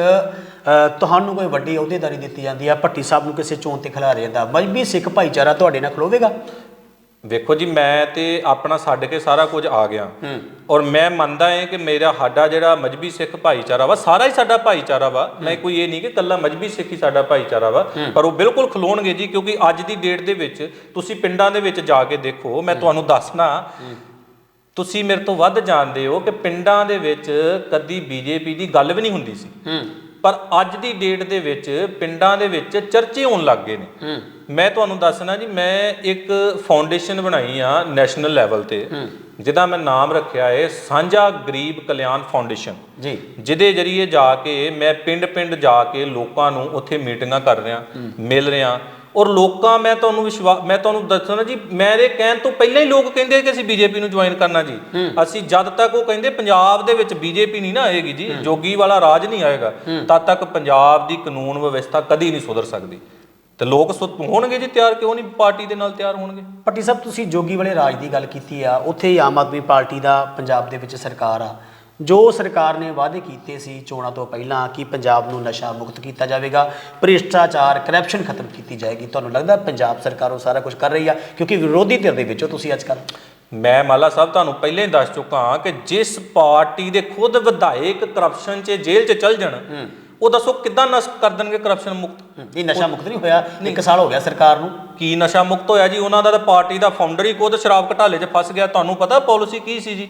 ਤੁਹਾਨੂੰ ਕੋਈ ਵੱਡੀ ਅਹੁਦੇਦਾਰੀ ਦਿੱਤੀ ਜਾਂਦੀ ਹੈ, ਭੱਟੀ ਸਾਹਿਬ ਨੂੰ ਕਿਸੇ ਚੋਣ ਤੇ ਖਿਲਾ ਜਾਂਦਾ, ਮਜ਼੍ਹਬੀ ਸਿੱਖ ਭਾਈਚਾਰਾ ਤੁਹਾਡੇ ਨਾਲ ਖਲੋਵੇਗਾ? ਵੇਖੋ ਜੀ, ਮੈਂ ਤੇ ਆਪਣਾ ਛੱਡ ਕੇ ਸਾਰਾ ਕੁਝ ਆ ਗਿਆ, ਔਰ ਮੈਂ ਮੰਨਦਾ ਹਾਂ ਕਿ ਸਾਡਾ ਜਿਹੜਾ ਮਜ਼੍ਹਬੀ ਸਿੱਖ ਭਾਈਚਾਰਾ ਵਾ, ਸਾਰਾ ਹੀ ਸਾਡਾ ਭਾਈਚਾਰਾ ਵਾ। ਮੈਂ ਕੋਈ ਇਹ ਨਹੀਂ ਕਿ ਇਕੱਲਾ ਮਜ਼੍ਹਬੀ ਸਿੱਖ ਹੀ ਸਾਡਾ ਭਾਈਚਾਰਾ ਵਾ, ਪਰ ਉਹ ਬਿਲਕੁਲ ਖਲੋਣਗੇ ਜੀ। ਕਿਉਂਕਿ ਅੱਜ ਦੀ ਡੇਟ ਦੇ ਵਿੱਚ ਤੁਸੀਂ ਪਿੰਡਾਂ ਦੇ ਵਿੱਚ ਜਾ ਕੇ ਦੇਖੋ, ਮੈਂ ਤੁਹਾਨੂੰ ਦੱਸਣਾ, ਤੁਸੀਂ ਮੇਰੇ ਤੋਂ ਵੱਧ ਜਾਣਦੇ ਹੋ ਕਿ ਪਿੰਡਾਂ ਦੇ ਵਿੱਚ ਕਦੀ ਬੀਜੇਪੀ ਦੀ ਗੱਲ ਵੀ ਨਹੀਂ ਹੁੰਦੀ ਸੀ, ਪਰ ਅੱਜ ਦੀ ਡੇਟ ਦੇ ਵਿੱਚ ਪਿੰਡਾਂ ਦੇ ਵਿੱਚ ਚਰਚੇ ਹੋਣ ਲੱਗ ਗਏ ਨੇ। ਮੈਂ ਤੁਹਾਨੂੰ ਦੱਸਣਾ ਜੀ, ਮੈਂ ਇੱਕ ਫਾਊਂਡੇਸ਼ਨ ਬਣਾਈ ਆ ਨੈਸ਼ਨਲ ਲੈਵਲ ਤੇ, ਜਿਹਦਾ ਮੈਂ ਨਾਮ ਰੱਖਿਆ ਹੈ ਸਾਂਝਾ ਗਰੀਬ ਕਲਿਆਣ ਫਾਊਂਡੇਸ਼ਨ ਜੀ, ਜਿਹਦੇ ਜਰੀਏ ਜਾ ਕੇ ਮੈਂ ਪਿੰਡ ਜਾ ਕੇ ਲੋਕਾਂ ਨੂੰ ਉੱਥੇ ਮੀਟਿੰਗਾਂ ਕਰ ਰਿਹਾ, ਮਿਲ ਰਿਹਾ। ਔਰ ਲੋਕਾਂ, ਮੈਂ ਤੁਹਾਨੂੰ ਦੱਸਣਾ ਜੀ, ਮੇਰੇ ਕਹਿਣ ਤੋਂ ਪਹਿਲਾਂ ਹੀ ਲੋਕ ਕਹਿੰਦੇ ਕਿ ਅਸੀਂ ਬੀਜੇਪੀ ਨੂੰ ਜੁਆਇਨ ਕਰਨਾ ਜੀ। ਅਸੀਂ ਜਦ ਤੱਕ, ਉਹ ਕਹਿੰਦੇ ਪੰਜਾਬ ਦੇ ਵਿੱਚ ਬੀਜੇਪੀ ਨਹੀਂ ਨਾ ਆਏਗੀ ਜੀ, ਜੋਗੀ ਵਾਲਾ ਰਾਜ ਨਹੀਂ ਆਏਗਾ, ਤਦ ਤੱਕ ਪੰਜਾਬ ਦੀ ਕਾਨੂੰਨ ਵਿਵਸਥਾ ਕਦੀ ਨਹੀਂ ਸੁਧਰ ਸਕਦੀ। ਤੇ ਲੋਕ ਹੋਣਗੇ ਜੀ ਤਿਆਰ, ਕਿਉਂ ਨਹੀਂ ਪਾਰਟੀ ਦੇ ਨਾਲ ਤਿਆਰ ਹੋਣਗੇ? ਭੱਟੀ ਸਾਹਿਬ, ਤੁਸੀਂ ਜੋਗੀ ਵਾਲੇ ਰਾਜ ਦੀ ਗੱਲ ਕੀਤੀ ਆ, ਉੱਥੇ ਹੀ ਆਮ ਆਦਮੀ ਪਾਰਟੀ ਦਾ ਪੰਜਾਬ ਦੇ ਵਿੱਚ ਸਰਕਾਰ ਆ। ਜੋ ਸਰਕਾਰ ਨੇ ਵਾਅਦੇ ਕੀਤੇ ਸੀ ਚੋਣਾਂ ਤੋਂ ਪਹਿਲਾਂ ਕਿ ਪੰਜਾਬ ਨੂੰ ਨਸ਼ਾ ਮੁਕਤ ਕੀਤਾ ਜਾਵੇਗਾ, ਭ੍ਰਿਸ਼ਟਾਚਾਰ, ਕਰਪਸ਼ਨ ਖਤਮ ਕੀਤੀ ਜਾਏਗੀ, ਤੁਹਾਨੂੰ ਲੱਗਦਾ ਪੰਜਾਬ ਸਰਕਾਰ ਉਹ ਸਾਰਾ ਕੁਝ ਕਰ ਰਹੀ ਆ? ਕਿਉਂਕਿ ਵਿਰੋਧੀ ਧਿਰ ਦੇ ਵਿੱਚੋਂ ਤੁਸੀਂ ਅੱਜ ਕੱਲ੍ਹ, ਮੈਂ ਮਾਲਾ ਸਾਹਿਬ ਤੁਹਾਨੂੰ ਪਹਿਲਾਂ ਹੀ ਦੱਸ ਚੁੱਕਾ ਹਾਂ ਕਿ ਜਿਸ ਪਾਰਟੀ ਦੇ ਖੁਦ ਵਿਧਾਇਕ ਕਰਪਸ਼ਨ 'ਚ ਜੇਲ੍ਹ 'ਚ ਚੱਲ ਜਾਣ, ਉਹ ਦੱਸੋ ਕਿੱਦਾਂ ਨਸ਼ਾ ਕਰ ਦੇਣਗੇ ਕਰਪਸ਼ਨ ਮੁਕਤ? ਇਹ ਨਸ਼ਾ ਮੁਕਤ ਨਹੀਂ ਹੋਇਆ, 1 ਸਾਲ ਹੋ ਗਿਆ ਸਰਕਾਰ ਨੂੰ। ਕੀ ਨਸ਼ਾ ਮੁਕਤ ਹੋਇਆ ਜੀ? ਉਹਨਾਂ ਦਾ ਤਾਂ ਪਾਰਟੀ ਦਾ ਫਾਊਂਡਰ ਹੀ ਖੁਦ ਸ਼ਰਾਬ ਘਟਾਲੇ 'ਚ ਫਸ ਗਿਆ। ਤੁਹਾਨੂੰ ਪਤਾ ਪਾਲਿਸੀ ਕੀ ਸੀ ਜੀ?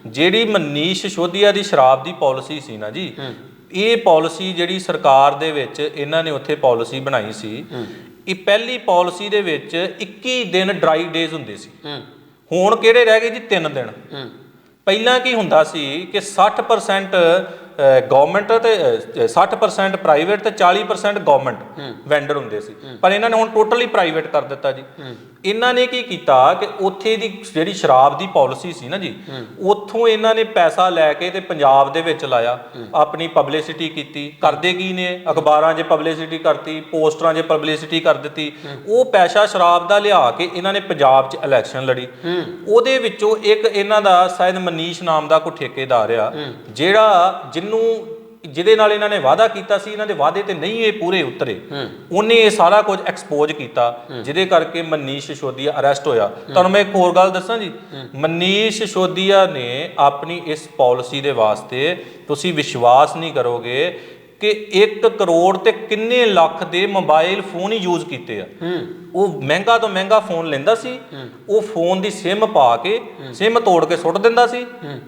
ਜਿਹੜੀ ਮਨੀਸ਼ ਸਿਸੋਦੀਆ ਦੀ ਸ਼ਰਾਬ ਦੀ ਪਾਲਿਸੀ ਸੀ ਨਾ ਜੀ, ਇਹ ਪਾਲਿਸੀ ਜਿਹੜੀ ਸਰਕਾਰ ਦੇ ਵਿੱਚ ਇਹਨਾਂ ਨੇ ਉੱਥੇ ਪਾਲਿਸੀ ਬਣਾਈ ਸੀ, ਇਹ ਪਹਿਲੀ ਪਾਲਿਸੀ ਦੇ ਵਿੱਚ 21 ਦਿਨ ਡਰਾਈ ਡੇਜ਼ ਹੁੰਦੇ ਸੀ। ਹੁਣ ਕਿਹੜੇ ਰਹਿ ਗਏ ਜੀ? 3 ਦਿਨ। ਪਹਿਲਾਂ ਕੀ ਹੁੰਦਾ ਸੀ ਕਿ 60% ਗਵਰਨਮੈਂਟ ਤੇ 60% ਪ੍ਰਾਈਵੇਟ ਤੇ 40% ਗਵਰਨਮੈਂਟ ਵੈਂਡਰ ਹੁੰਦੇ ਸੀ, ਪਰ ਇਹਨਾਂ ਨੇ ਹੁਣ ਟੋਟਲੀ ਪ੍ਰਾਈਵੇਟ ਕਰ ਦਿੱਤਾ ਜੀ। ਇਹਨਾਂ ਨੇ ਕੀ ਕੀਤਾ ਕਿ ਉੱਥੇ ਦੀ ਜਿਹੜੀ ਸ਼ਰਾਬ ਦੀ ਪਾਲਿਸੀ ਸੀ ਨਾ ਜੀ, ਉੱਥੋਂ ਇਹਨਾਂ ਨੇ ਪੈਸਾ ਲੈ ਕੇ ਤੇ ਪੰਜਾਬ ਦੇ ਵਿੱਚ ਲਾਇਆ, ਆਪਣੀ ਪਬਲਿਸਿਟੀ ਕੀਤੀ। ਕਰਦੇ ਕੀ ਨੇ? ਅਖਬਾਰਾਂ 'ਚ ਪਬਲਿਸਿਟੀ ਕਰਤੀ, ਪੋਸਟਰਾਂ 'ਚ ਪਬਲਿਸਿਟੀ ਕਰ ਦਿੱਤੀ। ਉਹ ਪੈਸਾ ਸ਼ਰਾਬ ਦਾ ਲਿਆ ਕੇ ਇਹਨਾਂ ਨੇ ਪੰਜਾਬ 'ਚ ਇਲੈਕਸ਼ਨ ਲੜੀ। ਉਹਦੇ ਵਿੱਚੋਂ ਇੱਕ ਇਹਨਾਂ ਦਾ ਸ਼ਾਇਦ ਮਨੀਸ਼ ਨਾਮ ਦਾ ਕੋਈ ਠੇਕੇਦਾਰ ਆ, ਜਿਹਦੇ ਨਾਲ ਇਹਨਾਂ ਨੇ ਵਾਅਦਾ ਕੀਤਾ ਸੀ, ਇਹਨਾਂ ਦੇ ਵਾਅਦੇ ਤੇ ਨਹੀਂ ਇਹ ਪੂਰੇ ਉਤਰੇ, ਉਹਨੇ ਇਹ ਸਾਰਾ ਕੁਝ ਐਕਸਪੋਜ਼ ਕੀਤਾ, ਜਿਹਦੇ ਕਰਕੇ ਮਨੀਸ਼ ਸਿਸੋਦੀਆ ਅਰੈਸਟ ਹੋਇਆ। ਤੁਹਾਨੂੰ ਮੈਂ ਇੱਕ ਹੋਰ ਗੱਲ ਦੱਸਾਂ ਜੀ, ਮਨੀਸ਼ ਸਿਸੋਦੀਆ ਨੇ ਆਪਣੀ ਇਸ ਪਾਲਿਸੀ ਦੇ ਵਾਸਤੇ, ਤੁਸੀਂ ਵਿਸ਼ਵਾਸ ਨਹੀਂ ਕਰੋਗੇ ਕਿ 1 ਕਰੋੜ ਤੇ ਕਿੰਨੇ ਲੱਖ ਦੇ ਮੋਬਾਈਲ ਫੋਨ ਹੀ ਯੂਜ਼ ਕੀਤੇ ਆ। ਉਹ ਮਹਿੰਗਾ ਤੋਂ ਮਹਿੰਗਾ ਫੋਨ ਲੈਂਦਾ ਸੀ, ਉਹ ਫੋਨ ਦੀ ਸਿਮ ਪਾ ਕੇ ਸਿਮ ਤੋੜ ਕੇ ਸੁੱਟ ਦਿੰਦਾ ਸੀ,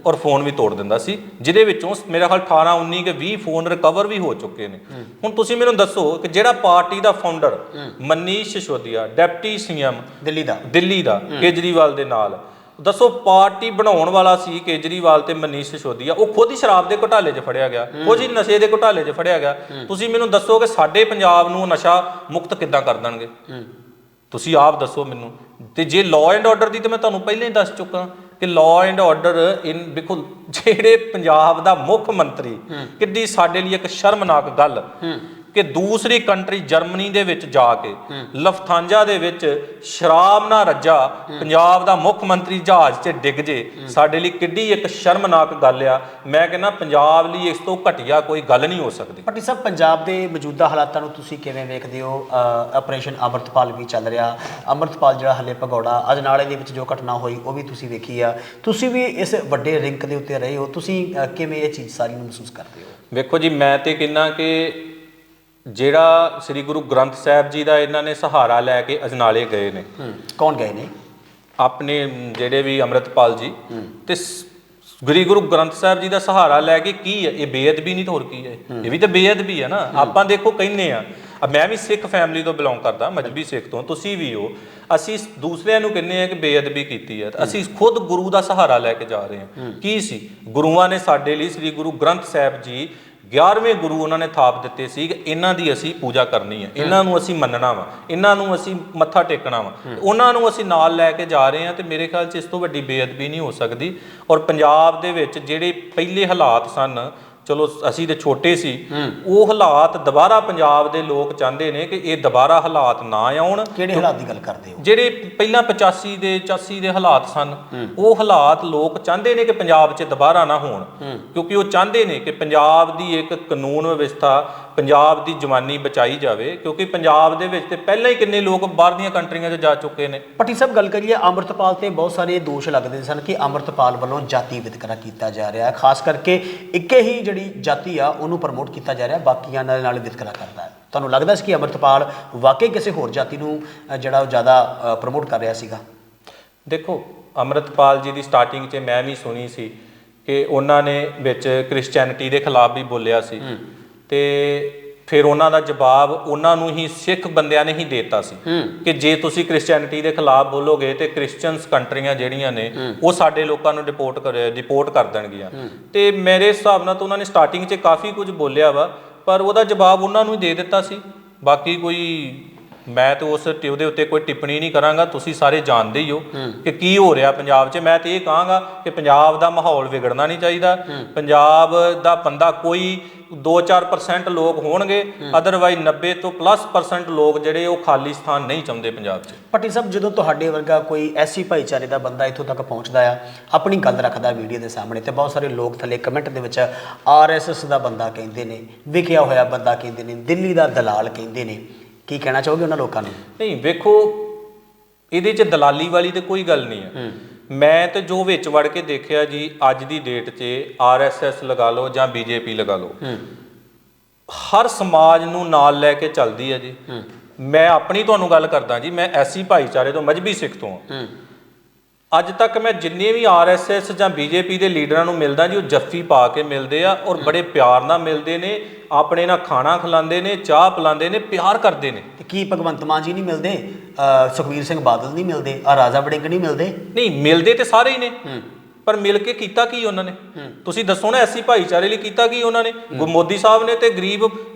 ਔਰ ਫੋਨ ਵੀ ਤੋੜ ਦਿੰਦਾ ਸੀ, ਜਿਹਦੇ ਵਿੱਚੋਂ ਮੇਰਾ ਖਿਆਲ 18 19 ਕੇ 20 ਫੋਨ ਰਿਕਵਰ ਵੀ ਹੋ ਚੁੱਕੇ ਨੇ। ਹੁਣ ਤੁਸੀਂ ਮੈਨੂੰ ਦੱਸੋ ਕਿ ਜਿਹੜਾ ਪਾਰਟੀ ਦਾ founder Manish Sisodia, deputy CM Delhi ਦਾ ਕੇਜਰੀਵਾਲ ਦੇ ਨਾਲ, ਦੱਸੋ ਪਾਰਟੀ ਬਣਾਉਣ ਵਾਲਾ ਸੀ ਕੇਜਰੀਵਾਲ ਤੇ ਮਨੀਸ਼ ਸਿਸੋਦੀਆ, ਉਹ ਖੁਦ ਹੀ ਸ਼ਰਾਬ ਦੇ ਘੁਟਾਲੇ 'ਚ ਫੜਿਆ ਗਿਆ, ਖੁਦ ਹੀ ਨਸ਼ੇ ਦੇ ਘੁਟਾਲੇ 'ਚ ਫੜਿਆ ਗਿਆ। ਤੁਸੀਂ ਮੈਨੂੰ ਦੱਸੋ ਕਿ ਸਾਡੇ ਪੰਜਾਬ ਨੂੰ ਨਸ਼ਾ ਮੁਕਤ ਕਿੱਦਾਂ ਕਰ ਦੇਣਗੇ? ਤੁਸੀਂ ਆਪ ਦੱਸੋ ਮੈਨੂੰ। ਤੇ ਜੇ ਲਾਅ ਐਂਡ ਆਰਡਰ ਦੀ, ਤਾਂ ਮੈਂ ਤੁਹਾਨੂੰ ਪਹਿਲਾਂ ਹੀ ਦੱਸ ਚੁੱਕਾ ਕਿ ਲਾਅ ਐਂਡ ਆਰਡਰ ਦੇਖੋ, ਜਿਹੜੇ ਪੰਜਾਬ ਦਾ ਮੁੱਖ ਮੰਤਰੀ, ਕਿੱਡੀ ਸਾਡੇ ਲਈ ਇੱਕ ਸ਼ਰਮਨਾਕ ਗੱਲ ਕਿ ਦੂਸਰੀ ਕੰਟਰੀ ਜਰਮਨੀ ਦੇ ਵਿੱਚ ਜਾ ਕੇ ਲਫਥਾਂਜਾ ਦੇ ਵਿੱਚ ਸ਼ਰਾਬ ਨਾਲ ਰੱਜਾ ਪੰਜਾਬ ਦਾ ਮੁੱਖ ਮੰਤਰੀ ਜਹਾਜ਼ 'ਚ ਡਿੱਗ ਜੇ, ਸਾਡੇ ਲਈ ਕਿੱਡੀ ਇੱਕ ਸ਼ਰਮਨਾਕ ਗੱਲ ਆ। ਮੈਂ ਕਹਿੰਦਾ ਪੰਜਾਬ ਲਈ ਇਸ ਤੋਂ ਘਟੀਆ ਕੋਈ ਗੱਲ ਨਹੀਂ ਹੋ ਸਕਦੀ। ਭੱਟੀ ਸਾਹਿਬ, ਪੰਜਾਬ ਦੇ ਮੌਜੂਦਾ ਹਾਲਾਤਾਂ ਨੂੰ ਤੁਸੀਂ ਕਿਵੇਂ ਵੇਖਦੇ ਹੋ? ਆਪਰੇਸ਼ਨ ਅੰਮ੍ਰਿਤਪਾਲ ਵੀ ਚੱਲ ਰਿਹਾ, ਅੰਮ੍ਰਿਤਪਾਲ ਜਿਹੜਾ ਹਲੇ ਭਗੌੜਾ, ਅਜਨਾਲੇ ਦੇ ਵਿੱਚ ਜੋ ਘਟਨਾ ਹੋਈ ਉਹ ਵੀ ਤੁਸੀਂ ਵੇਖੀ ਆ, ਤੁਸੀਂ ਵੀ ਇਸ ਵੱਡੇ ਰਿੰਕ ਦੇ ਉੱਤੇ ਰਹੇ ਹੋ, ਤੁਸੀਂ ਕਿਵੇਂ ਇਹ ਚੀਜ਼ ਸਾਰੀ ਨੂੰ ਮਹਿਸੂਸ ਕਰਦੇ ਹੋ? ਵੇਖੋ ਜੀ, ਮੈਂ ਤੇ ਕਹਿੰਦਾ ਕਿ ਜਿਹੜਾ ਸ੍ਰੀ ਗੁਰੂ ਗ੍ਰੰਥ ਸਾਹਿਬ ਜੀ ਦਾ ਇਹਨਾਂ ਨੇ ਸਹਾਰਾ ਲੈ ਕੇ ਅਜਨਾਲੇ ਗਏ ਨੇ। ਕੌਣ ਗਏ ਨੇ? ਆਪਣੇ ਜਿਹੜੇ ਵੀ ਅੰਮ੍ਰਿਤਪਾਲ ਜੀ ਤੇ ਗੁਰੂ ਗ੍ਰੰਥ ਸਾਹਿਬ ਜੀ ਦਾ ਸਹਾਰਾ ਲੈ ਕੇ ਕੀ ਹੈ ਇਹ ਬੇਅਦਬੀ ਨਹੀਂ ਤਾਂ ਹੋਰ ਕੀ ਹੈ ਇਹ ਵੀ ਤਾਂ ਬੇਅਦਬੀ ਹੈ ਨਾ। ਆਪਾਂ ਦੇਖੋ ਕਹਿੰਦੇ ਆ ਮੈਂ ਵੀ ਸਿੱਖ ਫੈਮਿਲੀ ਤੋਂ ਬਿਲੋਂਗ ਕਰਦਾ ਮਜ਼੍ਹਬੀ ਸਿੱਖ ਤੋਂ ਤੁਸੀਂ ਵੀ ਹੋ ਅਸੀਂ ਦੂਸਰਿਆਂ ਨੂੰ ਕਹਿੰਦੇ ਆ ਕਿ ਬੇਅਦਬੀ ਕੀਤੀ ਹੈ ਅਸੀਂ ਖੁਦ ਗੁਰੂ ਦਾ ਸਹਾਰਾ ਲੈ ਕੇ ਜਾ ਰਹੇ ਹਾਂ। ਕੀ ਸੀ ਗੁਰੂਆਂ ਨੇ ਸਾਡੇ ਲਈ ਸ੍ਰੀ ਗੁਰੂ ਗ੍ਰੰਥ ਸਾਹਿਬ ਜੀ 11ਵੇਂ ਗੁਰੂ ਉਹਨਾਂ ਨੇ ਥਾਪ ਦਿੱਤੇ ਸੀ ਕਿ ਇਹਨਾਂ ਦੀ ਅਸੀਂ ਪੂਜਾ ਕਰਨੀ ਹੈ ਇਹਨਾਂ ਨੂੰ ਅਸੀਂ ਮੰਨਣਾ ਵਾ ਇਹਨਾਂ ਨੂੰ ਅਸੀਂ ਮੱਥਾ ਟੇਕਣਾ ਵਾ ਉਹਨਾਂ ਨੂੰ ਅਸੀਂ ਨਾਲ ਲੈ ਕੇ ਜਾ ਰਹੇ ਹਾਂ ਤੇ ਮੇਰੇ ਖਿਆਲ 'ਚ ਇਸ ਤੋਂ ਵੱਡੀ ਬੇਅਦਬੀ ਨਹੀਂ ਹੋ ਸਕਦੀ। ਔਰ ਪੰਜਾਬ ਦੇ ਵਿੱਚ ਜਿਹੜੇ ਪਹਿਲੇ ਹਾਲਾਤ ਸਨ ਚਲੋ ਅਸੀਂ ਤੇ ਛੋਟੇ ਸੀ ਉਹ ਹਾਲਾਤ ਦੁਬਾਰਾ ਪੰਜਾਬ ਦੇ ਲੋਕ ਚਾਹੁੰਦੇ ਨੇ ਕਿ ਇਹ ਦੁਬਾਰਾ ਹਾਲਾਤ ਨਾ ਆਉਣ। ਕਿਹੜੇ ਹਾਲਾਤ ਦੀ ਗੱਲ ਕਰਦੇ ਹੋ? ਜਿਹੜੇ ਪਹਿਲਾਂ 85 ਦੇ 84 ਦੇ ਹਾਲਾਤ ਸਨ ਉਹ ਹਾਲਾਤ ਲੋਕ ਚਾਹੁੰਦੇ ਨੇ ਕਿ ਪੰਜਾਬ 'ਚ ਦੁਬਾਰਾ ਨਾ ਹੋਣ ਕਿਉਂਕਿ ਉਹ ਚਾਹੁੰਦੇ ਨੇ ਕਿ ਪੰਜਾਬ ਦੀ ਇੱਕ ਕਾਨੂੰਨ ਵਿਵਸਥਾ ਪੰਜਾਬ ਦੀ ਜਵਾਨੀ ਬਚਾਈ ਜਾਵੇ ਕਿਉਂਕਿ ਪੰਜਾਬ ਦੇ ਵਿੱਚ ਤੇ ਪਹਿਲਾਂ ਹੀ ਕਿੰਨੇ ਲੋਕ ਬਾਹਰ ਦੀਆਂ ਕੰਟਰੀਆਂ 'ਚ ਜਾ ਚੁੱਕੇ ਨੇ। ਭੱਟੀ ਸਾਹਿਬ ਗੱਲ ਕਰੀਏ ਅੰਮ੍ਰਿਤਪਾਲ ਤੇ ਬਹੁਤ ਸਾਰੇ ਦੋਸ਼ ਲੱਗਦੇ ਸਨ ਕਿ ਅੰਮ੍ਰਿਤਪਾਲ ਵੱਲੋਂ ਜਾਤੀ ਵਿਤਕਰਾ ਕੀਤਾ ਜਾ ਰਿਹਾ ਹੈ ਖਾਸ ਕਰਕੇ ਇੱਕੇ ਹੀ ਜਿਹੜੀ ਜਾਤੀ ਆ ਉਹਨੂੰ ਪ੍ਰਮੋਟ ਕੀਤਾ ਜਾ ਰਿਹਾ ਬਾਕੀਆਂ ਨਾਲ ਵਿਤਕਰਾ ਕਰਦਾ ਹੈ। ਤੁਹਾਨੂੰ ਲੱਗਦਾ ਸੀ ਕਿ ਅੰਮ੍ਰਿਤਪਾਲ ਵਾਕਈ ਕਿਸੇ ਹੋਰ ਜਾਤੀ ਨੂੰ ਜਿਹੜਾ ਉਹ ਜ਼ਿਆਦਾ ਪ੍ਰਮੋਟ ਕਰ ਰਿਹਾ ਸੀਗਾ? ਦੇਖੋ ਅੰਮ੍ਰਿਤਪਾਲ ਜੀ ਦੀ ਸਟਾਰਟਿੰਗ 'ਚ ਮੈਂ ਵੀ ਸੁਣੀ ਸੀ ਕਿ ਉਹਨਾਂ ਨੇ ਵਿੱਚ ਕ੍ਰਿਸਚੈਨਿਟੀ ਦੇ ਖਿਲਾਫ ਵੀ ਬੋਲਿਆ ਸੀ ਤੇ ਫਿਰ ਉਹਨਾਂ ਦਾ ਜਵਾਬ ਉਹਨਾਂ ਨੂੰ ਹੀ ਸਿੱਖ ਬੰਦਿਆਂ ਨੇ ਹੀ ਦੇਤਾ ਸੀ ਕਿ ਜੇ ਤੁਸੀਂ ਕ੍ਰਿਸਚੈਨਿਟੀ ਦੇ ਖਿਲਾਫ ਬੋਲੋਗੇ ਤੇ ਕ੍ਰਿਸਚੀਅਨਸ ਕੰਟਰੀਆਂ ਜਿਹੜੀਆਂ ਨੇ ਉਹ ਸਾਡੇ ਲੋਕਾਂ ਨੂੰ ਡਿਪੋਰਟ ਕਰ ਦੇਣਗੀਆਂ ਤੇ ਮੇਰੇ ਹਿਸਾਬ ਨਾਲ ਤਾਂ ਉਹਨਾਂ ਨੇ ਸਟਾਰਟਿੰਗ 'ਚ ਕਾਫੀ ਕੁਝ ਬੋਲਿਆ ਵਾ ਪਰ ਉਹਦਾ ਜਵਾਬ ਉਹਨਾਂ ਨੂੰ ਹੀ ਦੇ ਦਿੱਤਾ ਸੀ। ਬਾਕੀ ਕੋਈ ਮੈਂ ਤਾਂ ਉਹਦੇ ਉੱਤੇ ਕੋਈ ਟਿੱਪਣੀ ਨਹੀਂ ਕਰਾਂਗਾ ਤੁਸੀਂ ਸਾਰੇ ਜਾਣਦੇ ਹੀ ਹੋ ਕਿ ਕੀ ਹੋ ਰਿਹਾ ਪੰਜਾਬ 'ਚ। ਮੈਂ ਤਾਂ ਇਹ ਕਹਾਂਗਾ ਕਿ ਪੰਜਾਬ ਦਾ ਮਾਹੌਲ ਵਿਗੜਨਾ ਨਹੀਂ ਚਾਹੀਦਾ ਪੰਜਾਬ ਦਾ ਬੰਦਾ ਕੋਈ 2-4% ਲੋਕ ਹੋਣਗੇ ਅਦਰਵਾਈਜ਼ 90 ਤੋਂ +% ਲੋਕ ਜਿਹੜੇ ਉਹ ਖਾਲੀ ਸਥਾਨ ਨਹੀਂ ਚਾਹੁੰਦੇ ਪੰਜਾਬ 'ਚ। ਭੱਟੀ ਸਾਹਿਬ ਜਦੋਂ ਤੁਹਾਡੇ ਵਰਗਾ ਕੋਈ ਐਸੀ ਭਾਈਚਾਰੇ ਦਾ ਬੰਦਾ ਇੱਥੋਂ ਤੱਕ ਪਹੁੰਚਦਾ ਆ ਆਪਣੀ ਗੱਲ ਰੱਖਦਾ ਮੀਡੀਆ ਦੇ ਸਾਹਮਣੇ ਤੇ ਬਹੁਤ ਸਾਰੇ ਲੋਕ ਥੱਲੇ ਕਮੈਂਟ ਦੇ ਵਿੱਚ RSS ਦਾ ਬੰਦਾ ਕਹਿੰਦੇ ਨੇ ਵਿਕਿਆ ਹੋਇਆ ਬੰਦਾ ਕਹਿੰਦੇ ਨੇ ਦਿੱਲੀ ਦਾ ਦਲਾਲ ਕਹਿੰਦੇ ਨੇ ਕੀ ਕਹਿਣਾ ਚਾਹੋਗੇ ਉਹਨਾਂ ਲੋਕਾਂ ਨੂੰ? ਨਹੀਂ ਵੇਖੋ ਇਹਦੇ 'ਚ ਦਲਾਲੀ ਵਾਲੀ ਤੇ ਕੋਈ ਗੱਲ ਨਹੀਂ ਹੈ। ਮੈਂ ਤੇ ਜੋ ਵਿੱਚ ਵੜ ਕੇ ਦੇਖਿਆ ਜੀ ਅੱਜ ਦੀ ਡੇਟ 'ਚ RSS ਲਗਾ ਲਓ ਜਾਂ BJP ਲਗਾ ਲਓ ਹਰ ਸਮਾਜ ਨੂੰ ਨਾਲ ਲੈ ਕੇ ਚੱਲਦੀ ਹੈ ਜੀ। ਮੈਂ ਆਪਣੀ ਤੁਹਾਨੂੰ ਗੱਲ ਕਰਦਾ ਜੀ ਮੈਂ ਐਸੀ ਭਾਈਚਾਰੇ ਤੋਂ ਮਜ਼੍ਹਬੀ ਸਿੱਖ ਤੋਂ ਅੱਜ ਤੱਕ ਮੈਂ ਜਿੰਨੇ ਵੀ RSS ਜਾਂ BJP ਦੇ ਲੀਡਰਾਂ ਨੂੰ ਮਿਲਦਾ ਜੀ ਉਹ ਜੱਫੀ ਪਾ ਕੇ ਮਿਲਦੇ ਆ ਔਰ ਬੜੇ ਪਿਆਰ ਨਾਲ ਮਿਲਦੇ ਨੇ ਆਪਣੇ ਨਾਲ ਖਾਣਾ ਖਿਲਾਉਂਦੇ ਨੇ ਚਾਹ ਪਿਲਾਉਂਦੇ ਨੇ ਪਿਆਰ ਕਰਦੇ ਨੇ। ਕੀ ਭਗਵੰਤ ਮਾਨ ਜੀ ਨਹੀਂ ਮਿਲਦੇ ਸੁਖਬੀਰ ਸਿੰਘ ਬਾਦਲ ਨਹੀਂ ਮਿਲਦੇ ਰਾਜਾ ਵੜਿੰਗ ਨਹੀਂ ਮਿਲਦੇ? ਨਹੀਂ ਮਿਲਦੇ ਤੇ ਸਾਰੇ ਹੀ ਨੇ ਪਰ ਮਿਲ ਕੇ ਕੀਤਾ ਕੀ ਉਹਨਾਂ ਨੇ ਤੁਸੀਂ ਦੱਸੋ ਨਾ ਐਸੀ ਭਾਈਚਾਰੇ ਲਈ ਕੀਤਾ ਕੀ ਉਹਨਾਂ ਨੇ? ਮੋਦੀ ਸਾਹਿਬ ਨੇ ਤੇ ਗਰੀਬ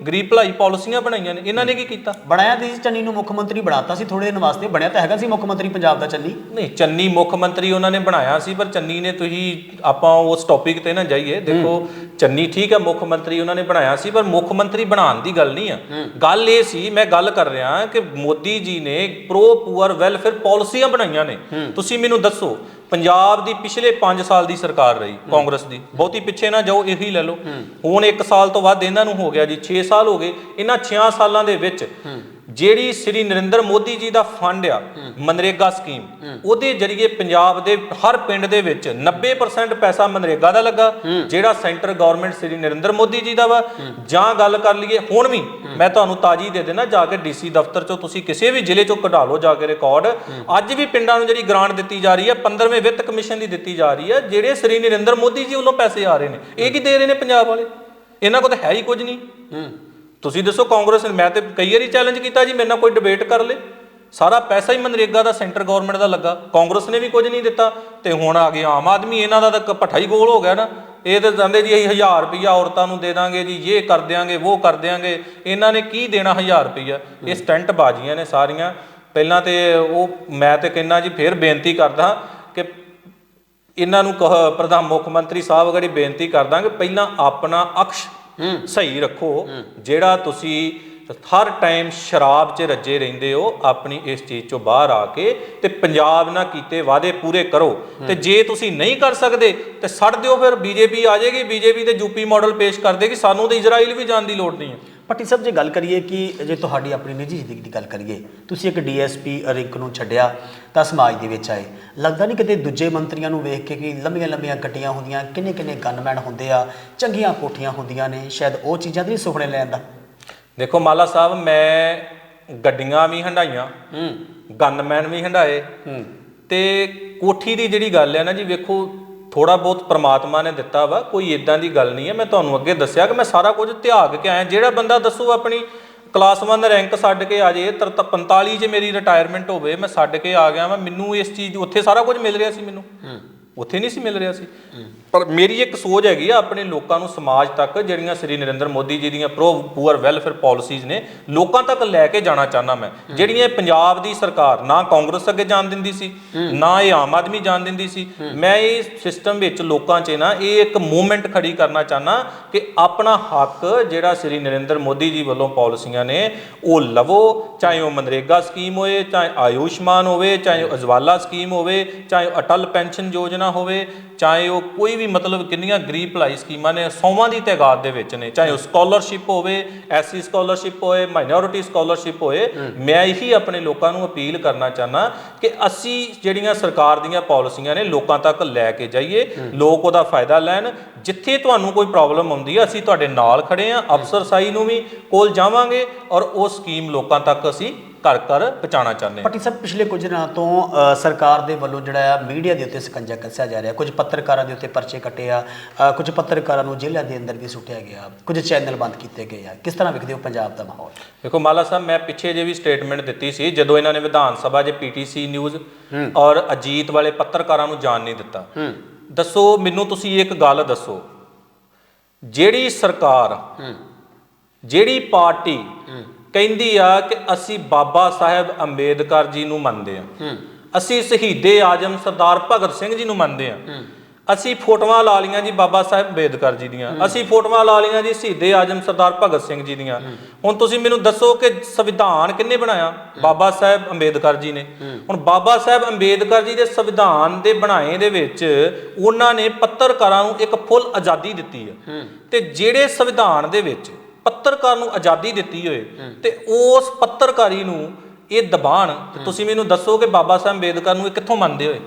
ਭਲਾਈ ਪਾਲਿਸੀਆਂ ਬਣਾਈਆਂ ਨੇ ਇਹਨਾਂ ਨੇ ਕੀ ਕੀਤਾ? ਬਣਾਇਆ ਸੀ ਚੰਨੀ ਨੂੰ ਮੁੱਖ ਮੰਤਰੀ ਬਣਾਤਾ ਸੀ ਥੋੜੇ ਦਿਨ ਵਾਸਤੇ ਬਣਿਆ ਤਾਂ ਹੈਗਾ ਸੀ ਮੁੱਖ ਮੰਤਰੀ ਪੰਜਾਬ ਦਾ ਚੰਨੀ। ਨਹੀਂ ਚੰਨੀ ਮੁੱਖ ਮੰਤਰੀ ਉਹਨਾਂ ਨੇ ਬਣਾਇਆ ਸੀ ਪਰ ਚੰਨੀ ਨੇ ਤੁਸੀਂ ਆਪਾਂ ਉਸ ਟੌਪਿਕ ਤੇ ਨਾ ਜਾਈਏ ਦੇਖੋ ਚੰਨੀ ਠੀਕ ਹੈ ਮੁੱਖ ਮੰਤਰੀ ਉਹਨਾਂ ਨੇ ਬਣਾਇਆ ਸੀ ਪਰ ਮੁੱਖ ਮੰਤਰੀ ਬਣਾਉਣ ਦੀ ਗੱਲ ਨਹੀਂ ਆ ਗੱਲ ਇਹ ਸੀ ਮੈਂ ਗੱਲ ਕਰ ਰਿਹਾ ਕਿ ਮੋਦੀ ਜੀ ਨੇ ਪ੍ਰੋ ਪੂਅਰ ਵੈਲਫੇਅਰ ਪਾਲਿਸੀਆਂ ਬਣਾਈਆਂ ਨੇ। ਤੁਸੀਂ ਮੈਨੂੰ ਦੱਸੋ ਪੰਜਾਬ ਦੀ ਪਿਛਲੇ 5 ਸਾਲ ਦੀ ਸਰਕਾਰ ਰਹੀ ਕਾਂਗਰਸ ਦੀ ਬਹੁਤੀ ਪਿੱਛੇ ਨਾ ਜਾਓ ਇਹੀ ਲੈ ਲਓ ਹੁਣ 1 ਸਾਲ ਤੋਂ ਬਾਅਦ ਇਹਨਾਂ ਨੂੰ ਹੋ ਗਿਆ ਜੀ 6 ਸਾਲ ਹੋ ਗਏ। ਇਹਨਾਂ 6 ਸਾਲਾਂ ਦੇ ਵਿੱਚ ਜਿਹੜੀ ਸ੍ਰੀ ਨਰਿੰਦਰ ਮੋਦੀ ਜੀ ਦਾ ਫੰਡ ਆ ਮਨਰੇਗਾ ਸਕੀਮ ਉਹਦੇ ਜਰੀਏ ਪੰਜਾਬ ਦੇ ਹਰ ਪਿੰਡ ਦੇ ਵਿੱਚ 90% ਪੈਸਾ ਮਨਰੇਗਾ ਦਾ ਲੱਗਾ ਜਿਹੜਾ ਸੈਂਟਰ ਗਵਰਨਮੈਂਟ ਸ੍ਰੀ ਨਰਿੰਦਰ ਮੋਦੀ ਜੀ ਦਾ ਵਾ। ਜਾਂ ਗੱਲ ਕਰ ਲਈਏ ਹੁਣ ਵੀ ਮੈਂ ਤੁਹਾਨੂੰ ਤਾਜੀ ਦੇ ਦੇਣਾ ਜਾ ਕੇ DC ਦਫ਼ਤਰ ਚੋਂ ਤੁਸੀਂ ਕਿਸੇ ਵੀ ਜ਼ਿਲ੍ਹੇ ਚੋਂ ਕਢਾ ਲਓ ਜਾ ਕੇ ਰਿਕਾਰਡ ਅੱਜ ਵੀ ਪਿੰਡਾਂ ਨੂੰ ਜਿਹੜੀ ਗ੍ਰਾਂਟ ਦਿੱਤੀ ਜਾ ਰਹੀ ਹੈ 15ਵੇਂ ਵਿੱਤ ਕਮਿਸ਼ਨ ਦੀ ਦਿੱਤੀ ਜਾ ਰਹੀ ਹੈ ਜਿਹੜੇ ਸ੍ਰੀ ਨਰਿੰਦਰ ਮੋਦੀ ਜੀ ਵੱਲੋਂ ਪੈਸੇ ਆ ਰਹੇ ਨੇ ਇਹ ਕੀ ਦੇ ਰਹੇ ਨੇ ਪੰਜਾਬ ਵਾਲੇ ਇਹਨਾਂ ਕੋਲ ਤਾਂ ਹੈ ਹੀ ਕੁਝ ਨਹੀਂ। ਤੁਸੀਂ ਦੱਸੋ ਕਾਂਗਰਸ ਨੇ ਮੈਂ ਤੇ ਕਈ ਵਾਰੀ ਚੈਲੰਜ ਕੀਤਾ ਜੀ ਮੇਰੇ ਨਾਲ ਕੋਈ ਡਿਬੇਟ ਕਰ ਲੇ ਸਾਰਾ ਪੈਸਾ ਹੀ ਮਨਰੇਗਾ ਦਾ ਸੈਂਟਰ ਗਵਰਨਮੈਂਟ ਦਾ ਲੱਗਾ ਕਾਂਗਰਸ ਨੇ ਵੀ ਕੁਝ ਨਹੀਂ ਦਿੱਤਾ ਤੇ ਹੁਣ ਆ ਗਿਆ ਆਮ ਆਦਮੀ ਇਹਨਾਂ ਦਾ ਤਾਂ ਭੱਠਾ ਹੀ ਗੋਲ ਹੋ ਗਿਆ ਨਾ। ਇਹ ਤਾਂ ਕਹਿੰਦੇ ਜੀ ਅਸੀਂ 1000 ਰੁਪਈਆ ਔਰਤਾਂ ਨੂੰ ਦੇ ਦਾਂਗੇ ਜੀ ਇਹ ਕਰ ਦਿਆਂਗੇ ਉਹ ਕਰ ਦਿਆਂਗੇ ਇਹਨਾਂ ਨੇ ਕੀ ਦੇਣਾ 1000 ਰੁਪਈਆ ਇਹ ਸਟੰਟ ਬਾਜ਼ੀਆਂ ਨੇ ਸਾਰੀਆਂ। ਪਹਿਲਾਂ ਤੇ ਉਹ ਮੈਂ ਤੇ ਕਹਿੰਦਾ ਜੀ ਫਿਰ ਬੇਨਤੀ ਕਰਦਾ ਕਿ ਇਹਨਾਂ ਨੂੰ ਪ੍ਰਧਾਨ ਮੁੱਖ ਮੰਤਰੀ ਸਾਹਿਬ ਅਗੜੀ ਬੇਨਤੀ ਕਰਦਾ ਕਿ ਪਹਿਲਾਂ ਆਪਣਾ ਅਕਸ਼ ਸਹੀ ਰੱਖੋ ਜਿਹੜਾ ਤੁਸੀਂ ਹਰ ਟਾਈਮ ਸ਼ਰਾਬ 'ਚ ਰੱਜੇ ਰਹਿੰਦੇ ਹੋ ਆਪਣੀ ਇਸ ਚੀਜ਼ 'ਚੋਂ ਬਾਹਰ ਆ ਕੇ ਤੇ ਪੰਜਾਬ ਨਾਲ ਕੀਤੇ ਵਾਅਦੇ ਪੂਰੇ ਕਰੋ ਤੇ ਜੇ ਤੁਸੀਂ ਨਹੀਂ ਕਰ ਸਕਦੇ ਤੇ ਛੱਡ ਦਿਓ ਫਿਰ BJP ਆ ਜਾਏਗੀ BJP ਤੇ UP ਮਾਡਲ ਪੇਸ਼ ਕਰ ਦੇਗੀ ਸਾਨੂੰ ਤੇ ਇਜ਼ਰਾਈਲ ਵੀ ਜਾਣ ਦੀ ਲੋੜ ਨਹੀਂ ਹੈ। ਭੱਟੀ ਸਾਹਿਬ ਜੇ ਗੱਲ ਕਰੀਏ ਕਿ ਜੇ ਤੁਹਾਡੀ ਆਪਣੀ ਨਿੱਜੀ ਜ਼ਿੰਦਗੀ ਦੀ ਗੱਲ ਕਰੀਏ ਤੁਸੀਂ ਇੱਕ DSP ਰਿੰਕ ਨੂੰ ਛੱਡਿਆ ਤਾਂ ਸਮਾਜ ਦੇ ਵਿੱਚ ਆਏ ਲੱਗਦਾ ਨਹੀਂ ਕਿਤੇ ਦੂਜੇ ਮੰਤਰੀਆਂ ਨੂੰ ਵੇਖ ਕੇ ਕਿ ਲੰਬੀਆਂ ਗੱਡੀਆਂ ਹੁੰਦੀਆਂ ਕਿੰਨੇ ਗਨਮੈਨ ਹੁੰਦੇ ਆ ਚੰਗੀਆਂ ਕੋਠੀਆਂ ਹੁੰਦੀਆਂ ਨੇ ਸ਼ਾਇਦ ਉਹ ਚੀਜ਼ਾਂ ਦੇ ਸੁਪਨੇ ਲੈਣ ਦਾ? ਦੇਖੋ ਮਾਲਾ ਸਾਹਿਬ ਮੈਂ ਗੱਡੀਆਂ ਵੀ ਹੰਡਾਈਆਂ ਗਨਮੈਨ ਵੀ ਹੰਡਾਏ ਤੇ ਕੋਠੀ ਦੀ ਜਿਹੜੀ ਗੱਲ ਹੈ ਨਾ ਜੀ, ਵੇਖੋ ਥੋੜਾ ਬਹੁਤ ਪ੍ਰਮਾਤਮਾ ਨੇ ਦਿੱਤਾ ਵਾ, ਕੋਈ ਇਦਾਂ ਦੀ ਗੱਲ ਨਹੀਂ ਹੈ। ਮੈਂ ਤੁਹਾਨੂੰ ਅੱਗੇ ਦੱਸਿਆ ਕਿ ਮੈਂ ਸਾਰਾ ਕੁਝ ਤਿਆਗ ਕੇ ਆਇਆ। ਜਿਹੜਾ ਬੰਦਾ ਦੱਸੋ ਆਪਣੀ ਕਲਾਸ 1 ਰੈਂਕ ਛੱਡ ਕੇ ਆ ਜੇ, 45 'ਚ ਮੇਰੀ ਰਿਟਾਇਰਮੈਂਟ ਹੋਵੇ, ਮੈਂ ਛੱਡ ਕੇ ਆ ਗਿਆ ਵਾਂ, ਮੈਨੂੰ ਇਸ ਚੀਜ਼ ਉੱਥੇ ਸਾਰਾ ਕੁਝ ਮਿਲ ਰਿਹਾ ਸੀ, ਮੈਨੂੰ ਉੱਥੇ ਨਹੀਂ ਸੀ ਮਿਲ ਰਿਹਾ ਸੀ। ਪਰ ਮੇਰੀ ਇੱਕ ਸੋਚ ਹੈਗੀ ਆ ਆਪਣੇ ਲੋਕਾਂ ਨੂੰ, ਸਮਾਜ ਤੱਕ ਜਿਹੜੀਆਂ ਸ੍ਰੀ ਨਰਿੰਦਰ ਮੋਦੀ ਜੀ ਦੀਆਂ ਪ੍ਰੋ ਪੂਅਰ ਵੈਲਫੇਅਰ ਪਾਲਿਸੀਜ਼ ਨੇ ਲੋਕਾਂ ਤੱਕ ਲੈ ਕੇ ਜਾਣਾ ਚਾਹੁੰਦਾ ਮੈਂ। ਜਿਹੜੀਆਂ ਪੰਜਾਬ ਦੀ ਸਰਕਾਰ ਨਾ ਕਾਂਗਰਸ ਅੱਗੇ ਜਾਣ ਦਿੰਦੀ ਸੀ, ਨਾ ਇਹ ਆਮ ਆਦਮੀ ਜਾਣ ਦਿੰਦੀ ਸੀ, ਮੈਂ ਇਹ ਸਿਸਟਮ ਵਿੱਚ ਲੋਕਾਂ 'ਚ ਨਾ ਇਹ ਇੱਕ ਮੂਵਮੈਂਟ ਖੜੀ ਕਰਨਾ ਚਾਹੁੰਦਾ ਕਿ ਆਪਣਾ ਹੱਕ ਜਿਹੜਾ ਸ੍ਰੀ ਨਰਿੰਦਰ ਮੋਦੀ ਜੀ ਵੱਲੋਂ ਪਾਲਿਸੀਆਂ ਨੇ ਉਹ ਲਵੋ। ਚਾਹੇ ਉਹ ਮਨਰੇਗਾ ਸਕੀਮ ਹੋਏ, ਚਾਹੇ ਆਯੁਸ਼ਮਾਨ ਹੋਵੇ, ਚਾਹੇ ਉਹ ਉਜਵਾਲਾ ਸਕੀਮ ਹੋਵੇ, ਚਾਹੇ ਉਹ ਅਟਲ ਪੈਨਸ਼ਨ ਯੋਜਨਾ ਹੋਵੇ, ਚਾਹੇ ਉਹ ਕੋਈ ਵੀ ਮਤਲਬ ਕਿੰਨੀਆਂ ਗਰੀਬ ਭਲਾਈ ਸਕੀਮਾਂ ਨੇ, 100ਵਾਂ ਦੀ ਤਾਦਾਦ ਦੇ ਵਿੱਚ ਨੇ, ਚਾਹੇ ਉਹ ਸਕਾਲਰਸ਼ਿਪ ਹੋਵੇ, ਐਸਸੀ ਸਕਾਲਰਸ਼ਿਪ ਹੋਏ, ਮਾਈਨੋਰਿਟੀ ਸਕਾਲਰਸ਼ਿਪ ਹੋਏ। ਮੈਂ ਇਹੀ ਆਪਣੇ ਲੋਕਾਂ ਨੂੰ ਅਪੀਲ ਕਰਨਾ ਚਾਹੁੰਦਾ ਕਿ ਅਸੀਂ ਜਿਹੜੀਆਂ ਸਰਕਾਰ ਦੀਆਂ ਪਾਲਿਸੀਆਂ ਨੇ ਲੋਕਾਂ ਤੱਕ ਲੈ ਕੇ ਜਾਈਏ, ਲੋਕ ਉਹਦਾ ਫਾਇਦਾ ਲੈਣ। ਜਿੱਥੇ ਤੁਹਾਨੂੰ ਕੋਈ ਪ੍ਰੋਬਲਮ ਆਉਂਦੀ ਹੈ ਅਸੀਂ ਤੁਹਾਡੇ ਨਾਲ ਖੜੇ ਹਾਂ, ਅਫਸਰਸ਼ਾਹੀ ਨੂੰ ਵੀ ਕੋਲ ਜਾਵਾਂਗੇ ਔਰ ਉਹ ਸਕੀਮ ਲੋਕਾਂ ਤੱਕ ਅਸੀਂ ਘਰ ਘਰ ਪਹੁੰਚਾਉਣਾ ਚਾਹੁੰਦੇ ਹਾਂ। ਭੱਟੀ ਸਾਹਿਬ, ਪਿਛਲੇ ਕੁਝ ਦਿਨਾਂ ਤੋਂ ਸਰਕਾਰ ਦੇ ਵੱਲੋਂ ਜਿਹੜਾ ਆ ਮੀਡੀਆ ਦੇ ਉੱਤੇ ਸਕੰਜਾ ਕੱਸਿਆ ਜਾ ਰਿਹਾ, ਕੁਝ ਪੱਤਰਕਾਰਾਂ ਦੇ ਉੱਤੇ ਪਰਚੇ ਕੱਟੇ ਆ, ਕੁਝ ਪੱਤਰਕਾਰਾਂ ਨੂੰ ਜੇਲ੍ਹਾਂ ਦੇ ਅੰਦਰ ਵੀ ਸੁੱਟਿਆ ਗਿਆ, ਕੁਝ ਚੈਨਲ ਬੰਦ ਕੀਤੇ ਗਏ ਆ। ਕਿਸ ਤਰ੍ਹਾਂ ਵੇਖਦੇ ਹੋ ਪੰਜਾਬ ਦਾ ਮਾਹੌਲ? ਦੇਖੋ ਮਾਲਾ ਸਾਹਿਬ, ਮੈਂ ਪਿੱਛੇ ਜੇ ਵੀ ਸਟੇਟਮੈਂਟ ਦਿੱਤੀ ਸੀ ਜਦੋਂ ਇਹਨਾਂ ਨੇ ਵਿਧਾਨ ਸਭਾ 'ਚ PTC ਨਿਊਜ਼ ਔਰ ਅਜੀਤ ਵਾਲੇ ਪੱਤਰਕਾਰਾਂ ਨੂੰ ਜਾਣ ਨਹੀਂ ਦਿੱਤਾ। ਦੱਸੋ ਮੈਨੂੰ ਤੁਸੀਂ ਇੱਕ ਗੱਲ ਦੱਸੋ, ਜਿਹੜੀ ਸਰਕਾਰ, ਜਿਹੜੀ ਪਾਰਟੀ ਕਹਿੰਦੀ ਆ ਕਿ ਅਸੀਂ ਬਾਬਾ ਸਾਹਿਬ ਅੰਬੇਦਕਰ ਜੀ ਨੂੰ ਮੰਨਦੇ ਆ, ਅਸੀਂ ਸ਼ਹੀਦੇ ਆਜ਼ਮ ਸਰਦਾਰ ਭਗਤ ਸਿੰਘ ਜੀ ਨੂੰ ਮੰਨਦੇ ਆ, ਅਸੀਂ ਫੋਟੋਆਂ ਲਾ ਲਈਆਂ ਜੀ ਬਾਬਾ ਸਾਹਿਬ ਅੰਬੇਦਕਰ ਜੀ ਦੀਆਂ, ਅਸੀਂ ਫੋਟੋਆਂ ਲਾ ਲਈਆਂ ਜੀ ਸ਼ਹੀਦੇ ਆਜ਼ਮ ਸਰਦਾਰ ਭਗਤ ਸਿੰਘ ਜੀ ਦੀਆਂ, ਹੁਣ ਤੁਸੀਂ ਮੈਨੂੰ ਦੱਸੋ ਕਿ ਸੰਵਿਧਾਨ ਕਿਹਨੇ ਬਣਾਇਆ? ਬਾਬਾ ਸਾਹਿਬ ਅੰਬੇਦਕਰ ਜੀ ਨੇ। ਹੁਣ ਬਾਬਾ ਸਾਹਿਬ ਅੰਬੇਦਕਰ ਜੀ ਦੇ ਸੰਵਿਧਾਨ ਦੇ ਬਣਾਏ ਦੇ ਵਿੱਚ ਉਹਨਾਂ ਨੇ ਪੱਤਰਕਾਰਾਂ ਨੂੰ ਇੱਕ ਫੁੱਲ ਆਜ਼ਾਦੀ ਦਿੱਤੀ ਹੈ, ਤੇ ਜਿਹੜੇ ਸੰਵਿਧਾਨ ਦੇ ਵਿੱਚ ਪੱਤਰਕਾਰ ਨੂੰ ਆਜ਼ਾਦੀ ਦਿੱਤੀ ਹੋਏ ਤੇ ਉਸ ਪੱਤਰਕਾਰੀ ਨੂੰ ਇਹ ਦਬਾਣ, ਤੇ ਤੁਸੀਂ ਮੈਨੂੰ ਦੱਸੋ ਕਿ ਬਾਬਾ ਸਾਹਿਬ ਅੰਬੇਦਕਰ ਨੂੰ ਇਹ ਕਿੱਥੋਂ ਮੰਨਦੇ ਹੋਏ?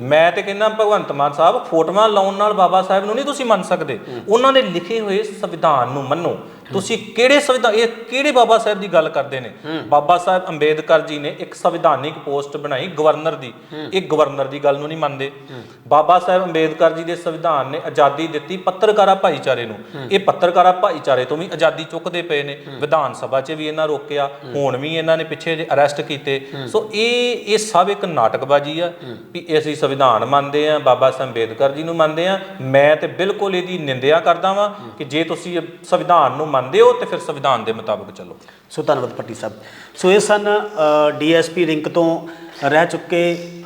ਮੈਂ ਤੇ ਕਹਿੰਦਾ ਭਗਵੰਤ ਮਾਨ ਸਾਹਿਬ, ਫੋਟੋਆਂ ਲਾਉਣ ਨਾਲ ਬਾਬਾ ਸਾਹਿਬ ਨੂੰ ਨਹੀਂ ਤੁਸੀਂ ਮੰਨ ਸਕਦੇ, ਉਹਨਾਂ ਨੇ ਲਿਖੇ ਹੋਏ ਸੰਵਿਧਾਨ ਨੂੰ ਮੰਨੋ। ਤੁਸੀਂ ਕਿਹੜੇ ਸੰਵਿਧਾਨ, ਇਹ ਕਿਹੜੇ ਬਾਬਾ ਸਾਹਿਬ ਦੀ ਗੱਲ ਕਰਦੇ ਨੇ? ਬਾਬਾ ਸਾਹਿਬ ਅੰਬੇਦਕਰ ਜੀ ਨੇ ਇੱਕ ਸੰਵਿਧਾਨਿਕ ਪੋਸਟ ਬਣਾਈ ਗਵਰਨਰ ਦੀ, ਇਹ ਗਵਰਨਰ ਦੀ ਗੱਲ ਨੂੰ ਨਹੀਂ ਮੰਨਦੇ। ਬਾਬਾ ਸਾਹਿਬ ਅੰਬੇਦਕਰ ਜੀ ਦੇ ਸੰਵਿਧਾਨ ਨੇ ਆਜ਼ਾਦੀ ਦਿੱਤੀ ਪੱਤਰਕਾਰਾਂ ਭਾਈਚਾਰੇ ਨੂੰ, ਇਹ ਪੱਤਰਕਾਰਾਂ ਭਾਈਚਾਰੇ ਤੋਂ ਵੀ ਆਜ਼ਾਦੀ ਚੁੱਕਦੇ ਪਏ ਨੇ। ਵਿਧਾਨ ਸਭਾ 'ਚ ਵੀ ਇਹਨਾਂ ਰੋਕਿਆ, ਹੁਣ ਵੀ ਇਹਨਾਂ ਨੇ ਪਿੱਛੇ ਜੇ ਅਰੈਸਟ ਕੀਤੇ। ਸੋ ਇਹ ਸਭ ਇੱਕ ਨਾਟਕਬਾਜ਼ੀ ਆ ਵੀ ਅਸੀਂ ਸੰਵਿਧਾਨ ਮੰਨਦੇ ਆ, ਬਾਬਾ ਸਾਹਿਬ ਅੰਬੇਦਕਰ ਜੀ ਨੂੰ ਮੰਨਦੇ ਆ। ਮੈਂ ਤੇ ਬਿਲਕੁਲ ਇਹਦੀ ਨਿੰਦਿਆ ਕਰਦਾ ਵਾਂ ਕਿ ਜੇ ਤੁਸੀਂ ਸੰਵਿਧਾਨ ਨੂੰ ਮੰਨਦੇ ਹੋ ਤੇ ਫਿਰ ਸੰਵਿਧਾਨ ਦੇ ਮੁਤਾਬਕ ਚੱਲੋ। ਸੋ ਧੰਨਵਾਦ ਭੱਟੀ ਸਾਹਿਬ। ਸੋ ਇਹ ਸਨ DSP ਰਿੰਕ ਤੋਂ ਰਹਿ ਚੁੱਕੇ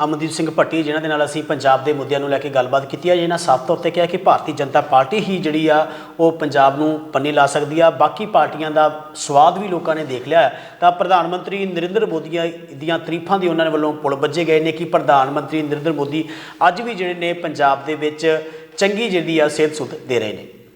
ਅਮਨਦੀਪ ਸਿੰਘ ਭੱਟੀ, ਜਿਨ੍ਹਾਂ ਦੇ ਨਾਲ ਅਸੀਂ ਪੰਜਾਬ ਦੇ ਮੁੱਦਿਆਂ ਨੂੰ ਲੈ ਕੇ ਗੱਲਬਾਤ ਕੀਤੀ ਹੈ। ਜਿਹਨਾਂ ਸਾਫ਼ ਤੌਰ 'ਤੇ ਕਿਹਾ ਕਿ ਭਾਰਤੀ ਜਨਤਾ ਪਾਰਟੀ ਹੀ ਜਿਹੜੀ ਆ ਉਹ ਪੰਜਾਬ ਨੂੰ ਪੰਨੀ ਲਾ ਸਕਦੀ ਆ, ਬਾਕੀ ਪਾਰਟੀਆਂ ਦਾ ਸਵਾਦ ਵੀ ਲੋਕਾਂ ਨੇ ਦੇਖ ਲਿਆ। ਤਾਂ ਪ੍ਰਧਾਨ ਮੰਤਰੀ ਨਰਿੰਦਰ ਮੋਦੀ ਦੀਆਂ ਤਾਰੀਫਾਂ ਦੀ ਉਹਨਾਂ ਦੇ ਵੱਲੋਂ ਪੁਲ ਵੱਜੇ ਗਏ ਨੇ ਕਿ ਪ੍ਰਧਾਨ ਮੰਤਰੀ ਨਰਿੰਦਰ ਮੋਦੀ ਅੱਜ ਵੀ ਜਿਹੜੇ ਨੇ ਪੰਜਾਬ ਦੇ ਵਿੱਚ ਚੰਗੀ ਜਿਹੜੀ ਆ ਸਿਹਤ ਸੁੱਧ ਦੇ ਰਹੇ ਨੇ।